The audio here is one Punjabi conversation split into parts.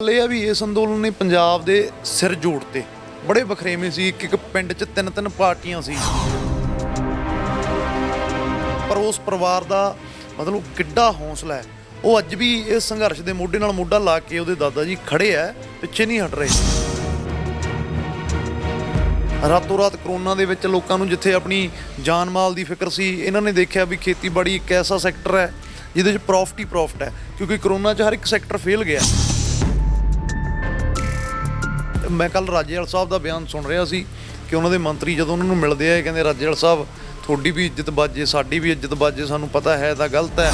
ਗੱਲ ਇਹ ਆ ਵੀ ਇਸ ਅੰਦੋਲਨ ਨੇ ਪੰਜਾਬ ਦੇ ਸਿਰ ਜੋੜਤੇ। ਬੜੇ ਵਖਰੇਵੇਂ ਸੀ, ਇੱਕ ਪਿੰਡ 'ਚ ਤਿੰਨ ਪਾਰਟੀਆਂ ਸੀ, ਪਰ ਉਸ ਪਰਿਵਾਰ ਦਾ ਮਤਲਬ ਕਿੱਡਾ ਹੌਸਲਾ ਹੈ। ਉਹ ਅੱਜ ਵੀ ਇਸ ਸੰਘਰਸ਼ ਦੇ ਮੋਢੇ ਨਾਲ ਮੋਢਾ ਲਾ ਕੇ ਉਹਦੇ ਦਾਦਾ ਜੀ ਖੜੇ ਆ, ਪਿੱਛੇ ਨਹੀਂ ਹਟ ਰਹੇ। ਰਾਤੋਂ ਰਾਤ ਕਰੋਨਾ ਦੇ ਵਿੱਚ ਲੋਕਾਂ ਨੂੰ ਜਿੱਥੇ ਆਪਣੀ ਜਾਨ ਮਾਲ ਦੀ ਫਿਕਰ ਸੀ, ਇਹਨਾਂ ਨੇ ਦੇਖਿਆ ਵੀ ਖੇਤੀਬਾੜੀ ਇੱਕ ਐਸਾ ਸੈਕਟਰ ਹੈ ਜਿਹਦੇ 'ਚ ਪ੍ਰੋਫਿਟ ਹੀ ਪ੍ਰੋਫਿਟ ਹੈ, ਕਿਉਂਕਿ ਕਰੋਨਾ 'ਚ ਹਰ ਇੱਕ ਸੈਕਟਰ ਫੇਲ ਗਿਆ। ਮੈਂ ਕੱਲ੍ਹ ਰਾਜੇਵਾਲ ਸਾਹਿਬ ਦਾ ਬਿਆਨ ਸੁਣ ਰਿਹਾ ਸੀ ਕਿ ਉਹਨਾਂ ਦੇ ਮੰਤਰੀ ਜਦੋਂ ਉਹਨਾਂ ਨੂੰ ਮਿਲਦੇ ਆ, ਕਹਿੰਦੇ ਰਾਜੇਵਾਲ ਸਾਹਿਬ ਤੁਹਾਡੀ ਵੀ ਇੱਜ਼ਤ ਬਾਜੇ, ਸਾਡੀ ਵੀ ਇੱਜ਼ਤ ਬਾਜੇ, ਸਾਨੂੰ ਪਤਾ ਹੈ ਤਾਂ ਗਲਤ ਹੈ।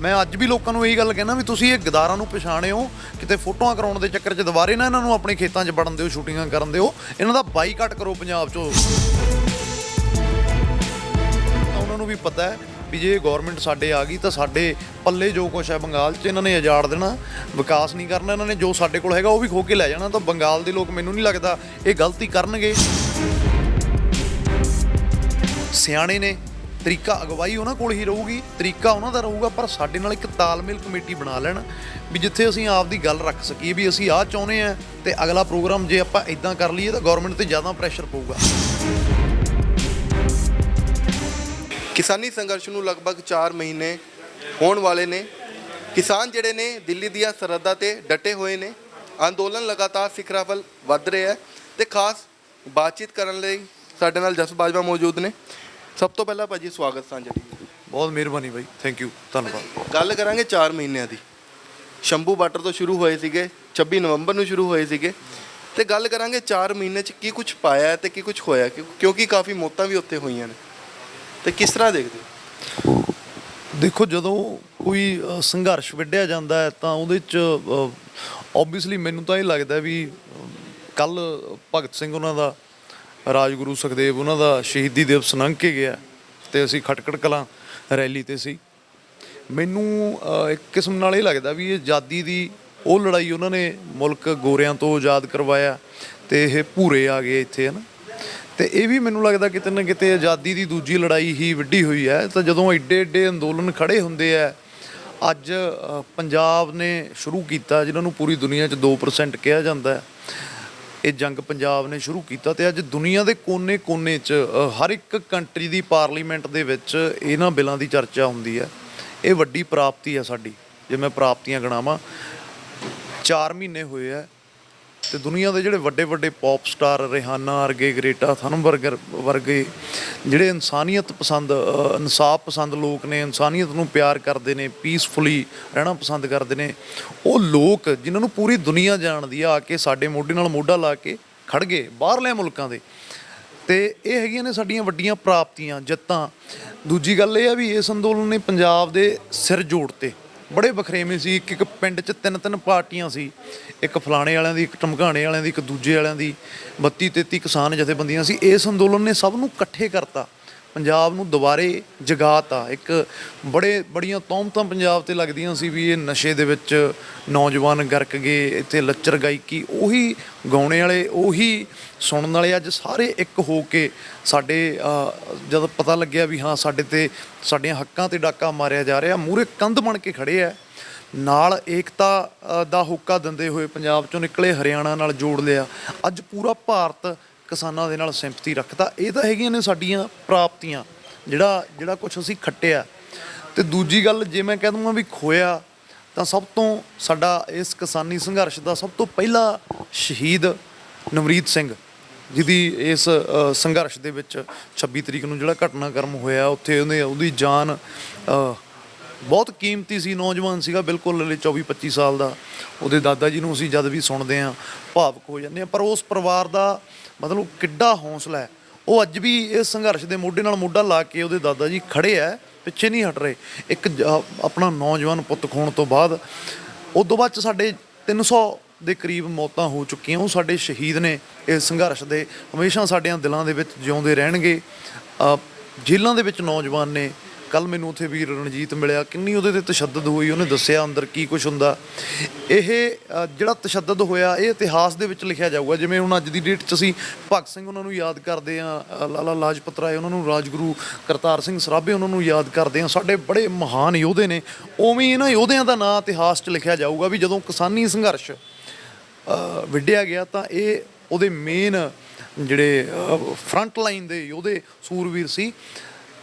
ਮੈਂ ਅੱਜ ਵੀ ਲੋਕਾਂ ਨੂੰ ਇਹੀ ਗੱਲ ਕਹਿਣਾ ਵੀ ਤੁਸੀਂ ਇਹ ਗਦਾਰਾਂ ਨੂੰ ਪਛਾਣਿਓ, ਕਿਤੇ ਫੋਟੋਆਂ ਕਰਾਉਣ ਦੇ ਚੱਕਰ 'ਚ ਦੁਬਾਰੇ ਨਾ ਇਹਨਾਂ ਨੂੰ ਆਪਣੇ ਖੇਤਾਂ 'ਚ ਵੜਨ ਦਿਓ, ਸ਼ੂਟਿੰਗਾਂ ਕਰਨ ਦਿਓ, ਇਹਨਾਂ ਦਾ ਬਾਈਕਾਟ ਕਰੋ ਪੰਜਾਬ 'ਚੋਂ। ਉਹਨਾਂ ਨੂੰ ਵੀ ਪਤਾ ਹੈ ਵੀ ਜੇ ਗੌਰਮੈਂਟ ਸਾਡੇ ਆ ਗਈ ਤਾਂ ਸਾਡੇ ਪੱਲੇ ਜੋ ਕੁਛ ਹੈ ਬੰਗਾਲ 'ਚ ਇਹਨਾਂ ਨੇ ਉਜਾੜ ਦੇਣਾ, ਵਿਕਾਸ ਨਹੀਂ ਕਰਨਾ ਇਹਨਾਂ ਨੇ। ਜੋ ਸਾਡੇ ਕੋਲ ਹੈਗਾ ਉਹ ਵੀ ਖੋ ਕੇ ਲੈ ਜਾਣਾ। ਤਾਂ ਬੰਗਾਲ ਦੇ ਲੋਕ ਮੈਨੂੰ ਨਹੀਂ ਲੱਗਦਾ ਇਹ ਗਲਤੀ ਕਰਨਗੇ। ਸਿਆਣੇ ਨੇ, ਤਰੀਕਾ ਅਗਵਾਈ ਉਹਨਾਂ ਕੋਲ ਹੀ ਰਹੂਗੀ, ਤਰੀਕਾ ਉਹਨਾਂ ਦਾ ਰਹੂਗਾ, ਪਰ ਸਾਡੇ ਨਾਲ ਇੱਕ ਤਾਲਮੇਲ ਕਮੇਟੀ ਬਣਾ ਲੈਣ ਵੀ ਜਿੱਥੇ ਅਸੀਂ ਆਪਦੀ ਗੱਲ ਰੱਖ ਸਕੀਏ ਵੀ ਅਸੀਂ ਆਹ ਚਾਹੁੰਦੇ ਹਾਂ ਤੇ ਅਗਲਾ ਪ੍ਰੋਗਰਾਮ ਜੇ ਆਪਾਂ ਇੱਦਾਂ ਕਰ ਲਈਏ ਤਾਂ ਗੌਰਮੈਂਟ 'ਤੇ ਜ਼ਿਆਦਾ ਪ੍ਰੈਸ਼ਰ ਪਊਗਾ। ਕਿਸਾਨੀ ਸੰਘਰਸ਼ ਨੂੰ ਲਗਭਗ 4 ਮਹੀਨੇ ਹੋਣ ਵਾਲੇ ਨੇ। ਕਿਸਾਨ ਜਿਹੜੇ ਨੇ ਦਿੱਲੀ ਦੀਆਂ ਸਰਹੱਦਾਂ ਤੇ ਡਟੇ ਹੋਏ ਨੇ। ਅੰਦੋਲਨ ਲਗਾਤਾਰ ਸਿਖਰਾਂ ਵੱਲ ਵੱਧ ਰਿਹਾ ਹੈ ਤੇ ਖਾਸ ਬਾਤਚੀਤ ਕਰਨ ਲਈ ਸਾਡੇ ਨਾਲ ਜਸ ਬਾਜਵਾ ਮੌਜੂਦ ਨੇ। ਸਭ ਤੋਂ ਪਹਿਲਾਂ ਭਾਜੀ ਸਵਾਗਤ ਸਾਂਝਾ ਜੀ। ਬਹੁਤ ਮਿਹਰਬਾਨੀ ਬਾਈ, ਥੈਂਕ ਯੂ, ਧੰਨਵਾਦ। ਗੱਲ ਕਰਾਂਗੇ 4 ਮਹੀਨਿਆਂ ਦੀ। ਸ਼ੰਭੂ ਬਾਰਡਰ ਤੋਂ ਸ਼ੁਰੂ ਹੋਏ ਸੀਗੇ, 26 ਨਵੰਬਰ ਨੂੰ ਸ਼ੁਰੂ ਹੋਏ ਸੀਗੇ, ਤੇ ਗੱਲ ਕਰਾਂਗੇ 4 ਮਹੀਨੇ 'ਚ ਕੀ ਕੁਝ ਪਾਇਆ ਤੇ ਕੀ ਕੁਝ ਹੋਇਆ, ਕਿਉਂਕਿ ਕਾਫੀ ਮੌਤਾਂ ਵੀ ਉੱਥੇ ਹੋਈਆਂ ਨੇ। ਤੇ ਕਿਸ ਤਰ੍ਹਾਂ ਦੇਖਦੇ ਹੋ? ਦੇਖੋ, ਜਦੋਂ ਕੋਈ ਸੰਘਰਸ਼ ਵਿੱਢਿਆ ਜਾਂਦਾ ਹੈ ਤਾਂ ਉਹਦੇ 'ਚ ਓਬਵੀਅਸਲੀ ਮੈਨੂੰ ਤਾਂ ਇਹ ਲੱਗਦਾ ਵੀ ਕੱਲ੍ਹ ਭਗਤ ਸਿੰਘ ਉਹਨਾਂ ਦਾ, ਰਾਜਗੁਰੂ ਸੁਖਦੇਵ ਉਹਨਾਂ ਦਾ ਸ਼ਹੀਦੀ ਦਿਵਸ ਲੰਘ ਕੇ ਗਿਆ ਅਤੇ ਅਸੀਂ ਖਟਕੜ ਕਲਾਂ ਰੈਲੀ 'ਤੇ ਸੀ। ਮੈਨੂੰ ਇੱਕ ਕਿਸਮ ਨਾਲ ਇਹ ਲੱਗਦਾ ਵੀ ਇਹ ਆਜ਼ਾਦੀ ਦੀ ਉਹ ਲੜਾਈ ਉਹਨਾਂ ਨੇ ਮੁਲਕ ਗੋਰਿਆਂ ਤੋਂ ਆਜ਼ਾਦ ਕਰਵਾਇਆ ਅਤੇ ਇਹ ਭੂਰੇ ਆ ਗਏ ਇੱਥੇ, ਹੈ ਨਾ। ਅਤੇ ਇਹ ਵੀ ਮੈਨੂੰ ਲੱਗਦਾ ਕਿਤੇ ਨਾ ਕਿਤੇ ਆਜ਼ਾਦੀ ਦੀ ਦੂਜੀ ਲੜਾਈ ਹੀ ਵਿੱਢੀ ਹੋਈ ਹੈ। ਤਾਂ ਜਦੋਂ ਐਡੇ ਅੰਦੋਲਨ ਖੜ੍ਹੇ ਹੁੰਦੇ ਆ, ਅੱਜ ਪੰਜਾਬ ਨੇ ਸ਼ੁਰੂ ਕੀਤਾ, ਜਿਨ੍ਹਾਂ ਨੂੰ ਪੂਰੀ ਦੁਨੀਆ 'ਚ 2% ਕਿਹਾ ਜਾਂਦਾ ਹੈ, ਇਹ ਜੰਗ ਪੰਜਾਬ ਨੇ ਸ਼ੁਰੂ ਕੀਤਾ ਅਤੇ ਅੱਜ ਦੁਨੀਆ ਦੇ ਕੋਨੇ 'ਚ ਹਰ ਇੱਕ ਕੰਟਰੀ ਦੀ ਪਾਰਲੀਮੈਂਟ ਦੇ ਵਿੱਚ ਇਹਨਾਂ ਬਿੱਲਾਂ ਦੀ ਚਰਚਾ ਹੁੰਦੀ ਹੈ। ਇਹ ਵੱਡੀ ਪ੍ਰਾਪਤੀ ਹੈ ਸਾਡੀ। ਜੇ ਮੈਂ ਪ੍ਰਾਪਤੀਆਂ ਗਿਣਾਵਾਂ, 4 ਮਹੀਨੇ ਹੋਏ ਆ ਅਤੇ ਦੁਨੀਆ ਦੇ ਜਿਹੜੇ ਵੱਡੇ ਪੌਪ ਸਟਾਰ, ਰਿਹਾਨਾ ਵਰਗੇ, ਗ੍ਰੇਟਾ ਥਨਬਰਗ ਵਰਗੇ ਜਿਹੜੇ ਇਨਸਾਨੀਅਤ ਪਸੰਦ, ਇਨਸਾਫ ਪਸੰਦ ਲੋਕ ਨੇ, ਇਨਸਾਨੀਅਤ ਨੂੰ ਪਿਆਰ ਕਰਦੇ ਨੇ, ਪੀਸਫੁਲੀ ਰਹਿਣਾ ਪਸੰਦ ਕਰਦੇ ਨੇ, ਉਹ ਲੋਕ ਜਿਨ੍ਹਾਂ ਨੂੰ ਪੂਰੀ ਦੁਨੀਆ ਜਾਣਦੀ ਆ ਕੇ ਸਾਡੇ ਮੋਢੇ ਨਾਲ ਮੋਢਾ ਲਾ ਕੇ ਖੜ੍ਹ ਗਏ ਬਾਹਰਲੇ ਮੁਲਕਾਂ ਦੇ। ਅਤੇ ਇਹ ਹੈਗੀਆਂ ਨੇ ਸਾਡੀਆਂ ਵੱਡੀਆਂ ਪ੍ਰਾਪਤੀਆਂ, ਜਿੱਤਾਂ। ਦੂਜੀ ਗੱਲ ਇਹ ਆ ਵੀ ਇਸ ਅੰਦੋਲਨ ਨੇ ਪੰਜਾਬ ਦੇ ਸਿਰ ਜੋੜਤੇ। ਬੜੇ ਵਖਰੇਵੇਂ ਸੀ, ਇੱਕ ਪਿੰਡ 'ਚ ਤਿੰਨ ਪਾਰਟੀਆਂ ਸੀ, ਇੱਕ ਫਲਾਣੇ ਵਾਲਿਆਂ ਦੀ, ਇੱਕ ਢਮਕਾਣੇ ਵਾਲਿਆਂ ਦੀ, ਇੱਕ ਦੂਜੇ ਵਾਲਿਆਂ ਦੀ, 32-33 ਕਿਸਾਨ ਜਥੇਬੰਦੀਆਂ ਸੀ। ਇਸ ਅੰਦੋਲਨ ਨੇ ਸਭ ਨੂੰ ਇਕੱਠੇ ਕਰਤਾ, ਪੰਜਾਬ ਨੂੰ ਦੁਬਾਰੇ ਜਗਾਤਾ। ਇੱਕ ਬੜੀਆਂ ਤੌਹਮਤਾਂ ਪੰਜਾਬ 'ਤੇ ਲੱਗਦੀਆਂ ਸੀ ਵੀ ਇਹ ਨਸ਼ੇ ਦੇ ਵਿੱਚ ਨੌਜਵਾਨ ਗਰਕ ਗਏ, ਇੱਥੇ ਲੱਚਰ ਗਾਇਕੀ, ਉਹੀ ਗਾਉਣੇ ਵਾਲੇ, ਉਹੀ ਸੁਣਨ ਵਾਲੇ ਅੱਜ ਸਾਰੇ ਇੱਕ ਹੋ ਕੇ ਸਾਡੇ ਜਦੋਂ ਪਤਾ ਲੱਗਿਆ ਵੀ ਹਾਂ ਸਾਡੇ 'ਤੇ, ਸਾਡੀਆਂ ਹੱਕਾਂ 'ਤੇ ਡਾਕਾ ਮਾਰਿਆ ਜਾ ਰਿਹਾ, ਮੂਹਰੇ ਕੰਧ ਬਣ ਕੇ ਖੜ੍ਹੇ ਆ। ਨਾਲ ਏਕਤਾ ਦਾ ਹੋਕਾ ਦਿੰਦੇ ਹੋਏ ਪੰਜਾਬ 'ਚੋਂ ਨਿਕਲੇ, ਹਰਿਆਣਾ ਨਾਲ ਜੋੜ ਲਿਆ। ਅੱਜ ਪੂਰਾ ਭਾਰਤ ਕਿਸਾਨਾਂ ਦੇ ਨਾਲ ਸਿੰਪਥੀ ਰੱਖਦਾ। ਇਹ ਤਾਂ ਹੈਗੀਆਂ ਨੇ ਸਾਡੀਆਂ ਪ੍ਰਾਪਤੀਆਂ, ਜਿਹੜਾ ਕੁਛ ਅਸੀਂ ਖੱਟਿਆ। ਅਤੇ ਦੂਜੀ ਗੱਲ, ਜੇ ਮੈਂ ਕਹਿ ਦੂੰਗਾ ਵੀ ਖੋਇਆ, ਤਾਂ ਸਭ ਤੋਂ ਸਾਡਾ ਇਸ ਕਿਸਾਨੀ ਸੰਘਰਸ਼ ਦਾ ਸਭ ਤੋਂ ਪਹਿਲਾ ਸ਼ਹੀਦ ਨਵਰੀਤ ਸਿੰਘ, ਜਿਹਦੀ ਇਸ ਸੰਘਰਸ਼ ਦੇ ਵਿੱਚ 26 ਤਰੀਕ ਨੂੰ ਜਿਹੜਾ ਘਟਨਾਕ੍ਰਮ ਹੋਇਆ, ਉੱਥੇ ਉਹਦੀ ਜਾਨ ਬਹੁਤ ਕੀਮਤੀ ਸੀ। ਨੌਜਵਾਨ ਸੀਗਾ ਬਿਲਕੁਲ, 24-25 ਸਾਲ ਦਾ। ਉਹਦੇ ਦਾਦਾ ਜੀ ਨੂੰ ਅਸੀਂ ਜਦ ਵੀ ਸੁਣਦੇ ਹਾਂ ਭਾਵੁਕ ਹੋ ਜਾਂਦੇ ਹਾਂ। ਪਰ ਉਸ ਪਰਿਵਾਰ ਦਾ ਮਤਲਬ ਕਿੱਡਾ ਹੌਸਲਾ ਹੈ। ਉਹ ਅੱਜ ਵੀ ਇਸ ਸੰਘਰਸ਼ ਦੇ ਮੋਢੇ ਨਾਲ ਮੋਢਾ ਲਾ ਕੇ ਉਹਦੇ ਦਾਦਾ ਜੀ ਖੜ੍ਹੇ ਆ, ਪਿੱਛੇ ਨਹੀਂ ਹਟ ਰਹੇ। ਇੱਕ ਆਪਣਾ ਨੌਜਵਾਨ ਪੁੱਤ ਖੋਣ ਤੋਂ ਬਾਅਦ, ਉਦੋਂ ਬਾਅਦ 'ਚ ਸਾਡੇ 300 ਦੇ ਕਰੀਬ ਮੌਤਾਂ ਹੋ ਚੁੱਕੀਆਂ। ਉਹ ਸਾਡੇ ਸ਼ਹੀਦ ਨੇ ਇਸ ਸੰਘਰਸ਼ ਦੇ, ਹਮੇਸ਼ਾ ਸਾਡਿਆਂ ਦਿਲਾਂ ਦੇ ਵਿੱਚ ਜਿਉਂਦੇ ਰਹਿਣਗੇ। ਜੇਲ੍ਹਾਂ ਦੇ ਵਿੱਚ ਨੌਜਵਾਨ ਨੇ, ਕੱਲ ਮੈਨੂੰ ਉੱਥੇ ਵੀਰ ਰਣਜੀਤ ਮਿਲਿਆ, ਕਿੰਨੀ ਉਹਦੇ ਤੇ ਤਸ਼ੱਦਦ ਹੋਈ, ਉਹਨੇ ਦੱਸਿਆ ਅੰਦਰ ਕੀ ਕੁਝ ਹੁੰਦਾ। ਇਹ ਜਿਹੜਾ ਤਸ਼ੱਦਦ ਹੋਇਆ ਇਹ ਇਤਿਹਾਸ ਦੇ ਵਿੱਚ ਲਿਖਿਆ ਜਾਊਗਾ। ਜਿਵੇਂ ਹੁਣ ਅੱਜ ਦੀ ਡੇਟ 'ਚ ਅਸੀਂ ਭਗਤ ਸਿੰਘ ਉਹਨਾਂ ਨੂੰ ਯਾਦ ਕਰਦੇ ਹਾਂ, ਲਾਲਾ ਲਾਜਪਤ ਰਾਏ ਉਹਨਾਂ ਨੂੰ, ਰਾਜਗੁਰੂ ਕਰਤਾਰ ਸਿੰਘ ਸਰਾਭੇ ਉਹਨਾਂ ਨੂੰ ਯਾਦ ਕਰਦੇ ਹਾਂ, ਸਾਡੇ ਬੜੇ ਮਹਾਨ ਯੋਧੇ ਨੇ। ਉਵੇਂ ਹੀ ਇਹਨਾਂ ਯੋਧਿਆਂ ਦਾ ਨਾਂ ਇਤਿਹਾਸ 'ਚ ਲਿਖਿਆ ਜਾਊਗਾ ਵੀ ਜਦੋਂ ਕਿਸਾਨੀ ਸੰਘਰਸ਼ ਵਿੱਢਿਆ ਗਿਆ ਤਾਂ ਇਹ ਉਹਦੇ ਮੇਨ ਜਿਹੜੇ ਫਰੰਟ ਲਾਈਨ ਦੇ ਯੋਧੇ ਸੂਰਵੀਰ ਸੀ।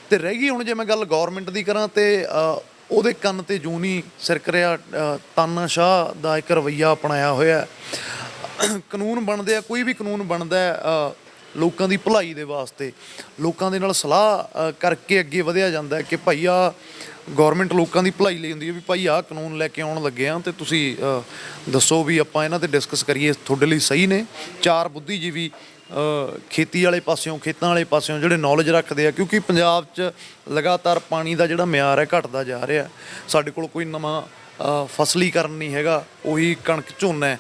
ਤੇ ਰਹਿ ਗਈ ਹੁਣ ਜੇ ਮੈਂ ਗੱਲ ਗੌਰਮੈਂਟ ਦੀ ਕਰਾਂ ਤੇ ਉਹਦੇ ਕੰਨ ਤੇ ਜੂੰ ਨਹੀਂ ਸਿਰਕ ਰਿਹਾ। ਤਾਨਾਸ਼ਾਹ ਦਾ ਇੱਕ ਰਵੱਈਆ ਅਪਣਾਇਆ ਹੋਇਆ। ਕਾਨੂੰਨ ਬਣਦੇ ਆ, ਕੋਈ ਵੀ ਕਾਨੂੰਨ ਬਣਦਾ ਲੋਕਾਂ ਦੀ ਭਲਾਈ ਦੇ ਵਾਸਤੇ, ਲੋਕਾਂ ਦੇ ਨਾਲ ਸਲਾਹ ਕਰਕੇ ਅੱਗੇ ਵਧਿਆ ਜਾਂਦਾ ਕਿ ਭਾਈ ਆ ਗੌਰਮੈਂਟ ਲੋਕਾਂ ਦੀ ਭਲਾਈ ਲਈ ਹੁੰਦੀ ਹੈ ਵੀ ਭਾਈ ਆਹ ਕਾਨੂੰਨ ਲੈ ਕੇ ਆਉਣ ਲੱਗੇ ਆ ਤੇ ਤੁਸੀਂ ਦੱਸੋ ਵੀ ਆਪਾਂ ਇਹਨਾਂ ਤੇ ਡਿਸਕਸ ਕਰੀਏ, ਤੁਹਾਡੇ ਲਈ ਸਹੀ ਨੇ। ਚਾਰ ਬੁੱਧੀਜੀਵੀ ਖੇਤੀ ਵਾਲੇ ਪਾਸਿਓਂ, ਖੇਤਾਂ ਵਾਲੇ ਪਾਸਿਓਂ ਜਿਹੜੇ ਨੌਲੇਜ ਰੱਖਦੇ ਆ, ਕਿਉਂਕਿ ਪੰਜਾਬ 'ਚ ਲਗਾਤਾਰ ਪਾਣੀ ਦਾ ਜਿਹੜਾ ਮਿਆਰ ਹੈ ਘਟਦਾ ਜਾ ਰਿਹਾ। ਸਾਡੇ ਕੋਲ ਕੋਈ ਨਵਾਂ ਫਸਲੀਕਰਨ ਨਹੀਂ ਹੈਗਾ, ਉਹੀ ਕਣਕ ਝੋਨਾ ਹੈ,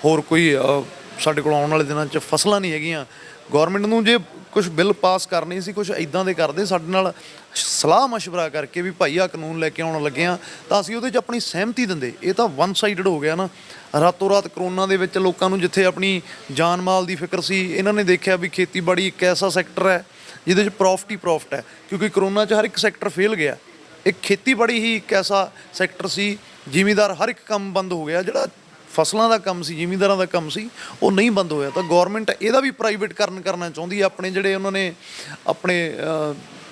ਹੋਰ ਕੋਈ ਸਾਡੇ ਕੋਲ ਆਉਣ ਵਾਲੇ ਦਿਨਾਂ 'ਚ ਫਸਲਾਂ ਨਹੀਂ ਹੈਗੀਆਂ। ਗੌਰਮੈਂਟ ਨੂੰ ਜੇ ਕੁਝ ਬਿੱਲ ਪਾਸ ਕਰਨੇ ਸੀ, ਕੁਝ ਇੱਦਾਂ ਦੇ ਕਰਦੇ, ਸਾਡੇ ਨਾਲ ਸਲਾਹ ਮਸ਼ਵਰਾ ਕਰਕੇ ਵੀ ਭਾਈ ਆ ਕਾਨੂੰਨ ਲੈ ਕੇ ਆਉਣ ਲੱਗੇ ਆ ਤਾਂ ਅਸੀਂ ਉਹਦੇ 'ਚ ਆਪਣੀ ਸਹਿਮਤੀ ਦਿੰਦੇ। ਇਹ ਤਾਂ ਵਨ ਸਾਈਡਡ ਹੋ ਗਿਆ ਨਾ। ਰਾਤੋਂ ਰਾਤ ਕਰੋਨਾ ਦੇ ਵਿੱਚ ਲੋਕਾਂ ਨੂੰ ਜਿੱਥੇ ਆਪਣੀ ਜਾਨ ਮਾਲ ਦੀ ਫਿਕਰ ਸੀ, ਇਹਨਾਂ ਨੇ ਦੇਖਿਆ ਵੀ ਖੇਤੀਬਾੜੀ ਇੱਕ ਐਸਾ ਸੈਕਟਰ ਹੈ ਜਿਹਦੇ 'ਚ ਪ੍ਰੋਫਿਟ ਹੀ ਪ੍ਰੋਫਿਟ ਹੈ, ਕਿਉਂਕਿ ਕਰੋਨਾ 'ਚ ਹਰ ਇੱਕ ਸੈਕਟਰ ਫੇਲ ਗਿਆ। ਇੱਕ ਖੇਤੀਬਾੜੀ ਹੀ ਇੱਕ ਐਸਾ ਸੈਕਟਰ ਸੀ, ਜ਼ਿਮੀਂਦਾਰ ਹਰ ਇੱਕ ਕੰਮ ਬੰਦ ਹੋ ਗਿਆ। ਜਿਹੜਾ ਫਸਲਾਂ ਦਾ ਕੰਮ ਸੀ, ਜ਼ਿਮੀਂਦਾਰਾਂ ਦਾ ਕੰਮ ਸੀ, ਉਹ ਨਹੀਂ ਬੰਦ ਹੋਇਆ। ਤਾਂ ਗੌਰਮੈਂਟ ਇਹਦਾ ਵੀ ਪ੍ਰਾਈਵੇਟਕਰਨ ਕਰਨਾ ਚਾਹੁੰਦੀ ਹੈ। ਆਪਣੇ ਜਿਹੜੇ ਉਹਨਾਂ ਨੇ ਆਪਣੇ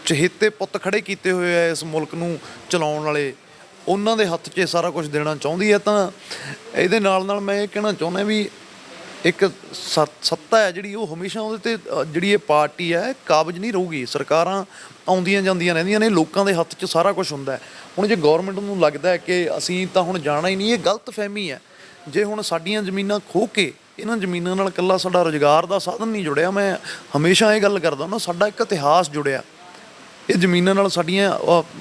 ਚਹੇਤੇ ਪੁੱਤ ਖੜੇ ਕੀਤੇ ਹੋਏ ਆ ਇਸ ਮੁਲਕ ਨੂੰ ਚਲਾਉਣ ਵਾਲੇ, ਉਹਨਾਂ ਦੇ ਹੱਥ 'ਚ ਇਹ ਸਾਰਾ ਕੁਝ ਦੇਣਾ ਚਾਹੁੰਦੀ ਹੈ। ਤਾਂ ਇਹਦੇ ਨਾਲ ਨਾਲ ਮੈਂ ਇਹ ਕਹਿਣਾ ਚਾਹੁੰਦਾ ਵੀ ਇੱਕ ਸੱਤਾ ਹੈ ਜਿਹੜੀ, ਉਹ ਹਮੇਸ਼ਾ ਉਹਦੇ 'ਤੇ ਜਿਹੜੀ ਇਹ ਪਾਰਟੀ ਹੈ ਕਾਬਜ਼ ਨਹੀਂ ਰਹੂਗੀ। ਸਰਕਾਰਾਂ ਆਉਂਦੀਆਂ ਜਾਂਦੀਆਂ ਰਹਿੰਦੀਆਂ ਨੇ, ਲੋਕਾਂ ਦੇ ਹੱਥ 'ਚ ਸਾਰਾ ਕੁਝ ਹੁੰਦਾ। ਹੁਣ ਜੇ ਗੌਰਮੈਂਟ ਨੂੰ ਲੱਗਦਾ ਹੈ ਕਿ ਅਸੀਂ ਤਾਂ ਹੁਣ ਜਾਣਾ ਹੀ ਨਹੀਂ, ਇਹ ਗਲਤ ਫਹਿਮੀ ਹੈ। ਜੇ ਹੁਣ ਸਾਡੀਆਂ ਜ਼ਮੀਨਾਂ ਖੋਹ ਕੇ ਇਹਨਾਂ ਜ਼ਮੀਨਾਂ ਨਾਲ ਇਕੱਲਾ ਸਾਡਾ ਰੁਜ਼ਗਾਰ ਦਾ ਸਾਧਨ ਨਹੀਂ ਜੁੜਿਆ, ਮੈਂ ਹਮੇਸ਼ਾ ਇਹ ਗੱਲ ਕਰਦਾ ਨਾ, ਸਾਡਾ ਇੱਕ ਇਤਿਹਾਸ ਜੁੜਿਆ ਇਹ ਜ਼ਮੀਨਾਂ ਨਾਲ। ਸਾਡੀਆਂ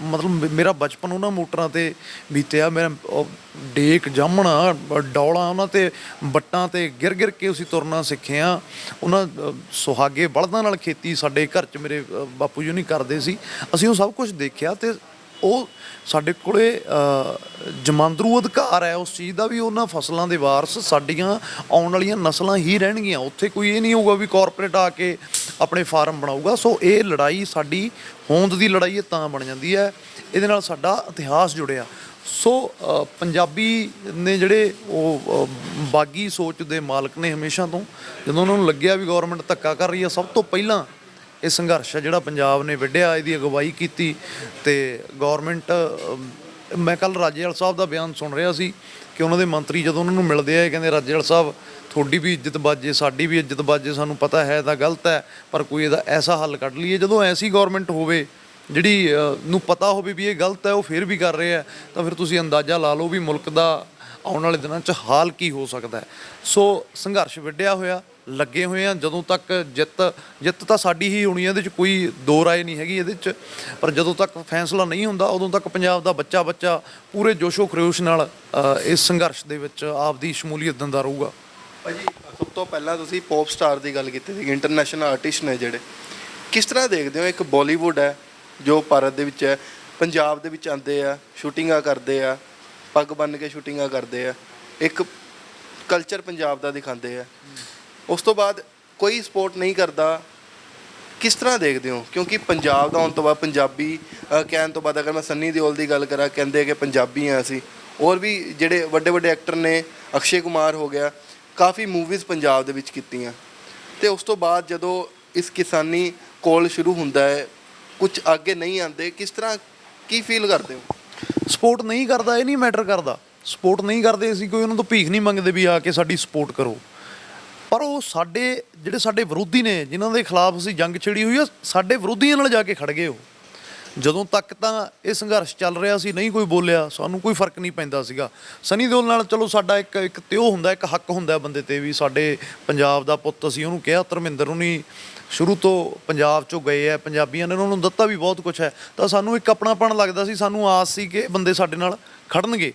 ਮਤਲਬ ਮੇਰਾ ਬਚਪਨ ਉਹਨਾਂ ਮੋਟਰਾਂ 'ਤੇ ਬੀਤਿਆ, ਮੇਰਾ ਡੇਕ ਜਾਮਣਾ ਡੌਲਾਂ ਉਹਨਾਂ 'ਤੇ ਵੱਟਾਂ 'ਤੇ ਗਿਰ ਗਿਰ ਕੇ ਅਸੀਂ ਤੁਰਨਾ ਸਿੱਖੇ ਹਾਂ। ਉਹਨਾਂ ਸੁਹਾਗੇ ਬਲਦਾਂ ਨਾਲ ਖੇਤੀ ਸਾਡੇ ਘਰ 'ਚ ਮੇਰੇ ਬਾਪੂ ਜੀ ਨਹੀਂ ਕਰਦੇ ਸੀ, ਅਸੀਂ ਉਹ ਸਭ ਕੁਝ ਦੇਖਿਆ। ਤੇ ਉਹ ਸਾਡੇ ਕੋਲੇ ਜਮਾਂਦਰੂ ਅਧਿਕਾਰ ਹੈ ਉਸ ਚੀਜ਼ ਦਾ ਵੀ ਉਹਨਾਂ ਫਸਲਾਂ ਦੇ ਵਾਰਸ ਸਾਡੀਆਂ ਆਉਣ ਵਾਲੀਆਂ ਨਸਲਾਂ ਹੀ ਰਹਿਣਗੀਆਂ। ਉੱਥੇ ਕੋਈ ਇਹ ਨਹੀਂ ਹੋਊਗਾ ਵੀ ਕਾਰਪੋਰੇਟ ਆ ਕੇ ਆਪਣੇ ਫਾਰਮ ਬਣਾਊਗਾ। ਸੋ ਇਹ ਲੜਾਈ ਸਾਡੀ ਹੋਂਦ ਦੀ ਲੜਾਈ ਇਹ ਤਾਂ ਬਣ ਜਾਂਦੀ ਹੈ, ਇਹਦੇ ਨਾਲ ਸਾਡਾ ਇਤਿਹਾਸ ਜੁੜਿਆ। ਸੋ ਪੰਜਾਬੀ ਨੇ ਜਿਹੜੇ ਉਹ ਬਾਗੀ ਸੋਚ ਦੇ ਮਾਲਕ ਨੇ ਹਮੇਸ਼ਾ ਤੋਂ, ਜਦੋਂ ਉਹਨਾਂ ਨੂੰ ਲੱਗਿਆ ਵੀ ਗੌਰਮੈਂਟ ਧੱਕਾ ਕਰ ਰਹੀ ਹੈ, ਸਭ ਤੋਂ ਪਹਿਲਾਂ ਇਹ ਸੰਘਰਸ਼ ਹੈ ਜਿਹੜਾ ਪੰਜਾਬ ਨੇ ਵਿੱਢਿਆ, ਇਹਦੀ ਅਗਵਾਈ ਕੀਤੀ। ਤੇ ਗੌਰਮੈਂਟ, ਮੈਂ ਕੱਲ੍ਹ ਰਾਜੇਵਾਲ ਸਾਹਿਬ ਦਾ ਬਿਆਨ ਸੁਣ ਰਿਹਾ ਸੀ ਕਿ ਉਹਨਾਂ ਦੇ ਮੰਤਰੀ ਜਦੋਂ ਉਹਨਾਂ ਨੂੰ ਮਿਲਦੇ ਆ, ਇਹ ਕਹਿੰਦੇ ਰਾਜੇਵਾਲ ਸਾਹਿਬ ਤੁਹਾਡੀ ਵੀ ਇੱਜ਼ਤ ਬਾਜੇ, ਸਾਡੀ ਵੀ ਇੱਜ਼ਤ ਬਾਜੇ, ਸਾਨੂੰ ਪਤਾ ਹੈ ਤਾਂ ਗਲਤ ਹੈ ਪਰ ਕੋਈ ਇਹਦਾ ਐਸਾ ਹੱਲ ਕੱਢ ਲਈਏ। ਜਦੋਂ ਐਸੀ ਗੌਰਮੈਂਟ ਹੋਵੇ ਜਿਹੜੀ ਨੂੰ ਪਤਾ ਹੋਵੇ ਵੀ ਇਹ ਗਲਤ ਹੈ, ਉਹ ਫਿਰ ਵੀ ਕਰ ਰਹੇ ਆ, ਤਾਂ ਫਿਰ ਤੁਸੀਂ ਅੰਦਾਜ਼ਾ ਲਾ ਲਓ ਵੀ ਮੁਲਕ ਦਾ ਆਉਣ ਵਾਲੇ ਦਿਨਾਂ 'ਚ ਹਾਲ ਕੀ ਹੋ ਸਕਦਾ ਹੈ। ਸੋ ਸੰਘਰਸ਼ ਵਿੱਢਿਆ ਹੋਇਆ, ਲੱਗੇ ਹੋਏ ਆ। ਜਦੋਂ ਤੱਕ ਜਿੱਤ ਤਾਂ ਸਾਡੀ ਹੀ ਹੋਣੀ ਹੈ, ਇਹਦੇ 'ਚ ਕੋਈ ਦੋ ਰਾਏ ਨਹੀਂ ਹੈਗੀ ਇਹਦੇ 'ਚ। ਪਰ ਜਦੋਂ ਤੱਕ ਫੈਸਲਾ ਨਹੀਂ ਹੁੰਦਾ, ਉਦੋਂ ਤੱਕ ਪੰਜਾਬ ਦਾ ਬੱਚਾ ਪੂਰੇ ਜੋਸ਼ੋ ਖਰੋਸ਼ ਨਾਲ ਇਸ ਸੰਘਰਸ਼ ਦੇ ਵਿੱਚ ਆਪਦੀ ਸ਼ਮੂਲੀਅਤ ਦਿੰਦਾ ਰਹੂਗਾ। ਭਾਜੀ, ਸਭ ਤੋਂ ਪਹਿਲਾਂ ਤੁਸੀਂ ਪੌਪ ਸਟਾਰ ਦੀ ਗੱਲ ਕੀਤੀ ਸੀ, ਇੰਟਰਨੈਸ਼ਨਲ ਆਰਟਿਸਟ ਨੇ ਜਿਹੜੇ, ਕਿਸ ਤਰ੍ਹਾਂ ਦੇਖਦੇ ਹੋ? ਇੱਕ ਬਾਲੀਵੁੱਡ ਹੈ ਜੋ ਭਾਰਤ ਦੇ ਵਿੱਚ ਹੈ, ਪੰਜਾਬ ਦੇ ਵਿੱਚ ਆਉਂਦੇ ਆ, ਸ਼ੂਟਿੰਗਾਂ ਕਰਦੇ ਆ, ਪੱਗ ਬੰਨ੍ਹ ਕੇ ਸ਼ੂਟਿੰਗਾਂ ਕਰਦੇ ਆ, ਇੱਕ ਕਲਚਰ ਪੰਜਾਬ ਦਾ ਦਿਖਾਉਂਦੇ ਆ, ਉਸ ਤੋਂ ਬਾਅਦ ਕੋਈ ਸਪੋਰਟ ਨਹੀਂ ਕਰਦਾ। ਕਿਸ ਤਰ੍ਹਾਂ ਦੇਖਦੇ ਹੋ? ਕਿਉਂਕਿ ਪੰਜਾਬ ਦਾ ਆਉਣ ਤੋਂ ਬਾਅਦ ਪੰਜਾਬੀ ਕਹਿਣ ਤੋਂ ਬਾਅਦ, ਅਗਰ ਮੈਂ ਸੰਨੀ ਦਿਓਲ ਦੀ ਗੱਲ ਕਰਾਂ, ਕਹਿੰਦੇ ਕਿ ਪੰਜਾਬੀ ਹਾਂ ਅਸੀਂ। ਹੋਰ ਵੀ ਜਿਹੜੇ ਵੱਡੇ ਵੱਡੇ ਐਕਟਰ ਨੇ, ਅਕਸ਼ੇ ਕੁਮਾਰ ਹੋ ਗਿਆ, ਕਾਫੀ ਮੂਵੀਜ਼ ਪੰਜਾਬ ਦੇ ਵਿੱਚ ਕੀਤੀਆਂ। ਅਤੇ ਉਸ ਤੋਂ ਬਾਅਦ ਜਦੋਂ ਇਸ ਕਿਸਾਨੀ ਕੋਲ ਸ਼ੁਰੂ ਹੁੰਦਾ ਹੈ, ਕੁਝ ਅੱਗੇ ਨਹੀਂ ਆਉਂਦੇ, ਕਿਸ ਤਰ੍ਹਾਂ, ਕੀ ਫੀਲ ਕਰਦੇ ਹੋ? ਸਪੋਰਟ ਨਹੀਂ ਕਰਦਾ, ਇਹ ਨਹੀਂ ਮੈਟਰ ਕਰਦਾ। ਸਪੋਰਟ ਨਹੀਂ ਕਰਦੇ, ਅਸੀਂ ਕੋਈ ਉਹਨਾਂ ਤੋਂ ਭੀਖ ਨਹੀਂ ਮੰਗਦੇ ਵੀ ਆ ਕੇ ਸਾਡੀ ਸਪੋਰਟ ਕਰੋ। ਪਰ ਉਹ ਸਾਡੇ ਵਿਰੋਧੀ ਨੇ, ਜਿਨ੍ਹਾਂ ਦੇ ਖਿਲਾਫ ਅਸੀਂ ਜੰਗ ਛੇੜੀ ਹੋਈ ਆ, ਸਾਡੇ ਵਿਰੋਧੀਆਂ ਨਾਲ ਜਾ ਕੇ ਖੜ ਗਏ। ਉਹ ਜਦੋਂ ਤੱਕ ਤਾਂ ਇਹ ਸੰਘਰਸ਼ ਚੱਲ ਰਿਹਾ ਸੀ ਨਹੀਂ ਕੋਈ ਬੋਲਿਆ, ਸਾਨੂੰ ਕੋਈ ਫਰਕ ਨਹੀਂ ਪੈਂਦਾ ਸੀਗਾ। ਸੰਨੀ ਦਿਓਲ ਨਾਲ ਚਲੋ ਸਾਡਾ ਇੱਕ ਤਿਉ ਹੁੰਦਾ, ਇੱਕ ਹੱਕ ਹੁੰਦਾ ਬੰਦੇ 'ਤੇ ਵੀ ਸਾਡੇ ਪੰਜਾਬ ਦਾ ਪੁੱਤ, ਅਸੀਂ ਉਹਨੂੰ ਕਿਹਾ। ਧਰਮਿੰਦਰ ਨੂੰ ਨਹੀਂ ਸ਼ੁਰੂ ਤੋਂ ਪੰਜਾਬ 'ਚੋਂ ਗਏ ਹੈ, ਪੰਜਾਬੀਆਂ ਨੇ ਉਹਨਾਂ ਨੂੰ ਦਿੱਤਾ ਵੀ ਬਹੁਤ ਕੁਛ ਹੈ, ਤਾਂ ਸਾਨੂੰ ਇੱਕ ਆਪਣਾਪਣ ਲੱਗਦਾ ਸੀ, ਸਾਨੂੰ ਆਸ ਸੀ ਕਿ ਬੰਦੇ ਸਾਡੇ ਨਾਲ ਖੜਨਗੇ।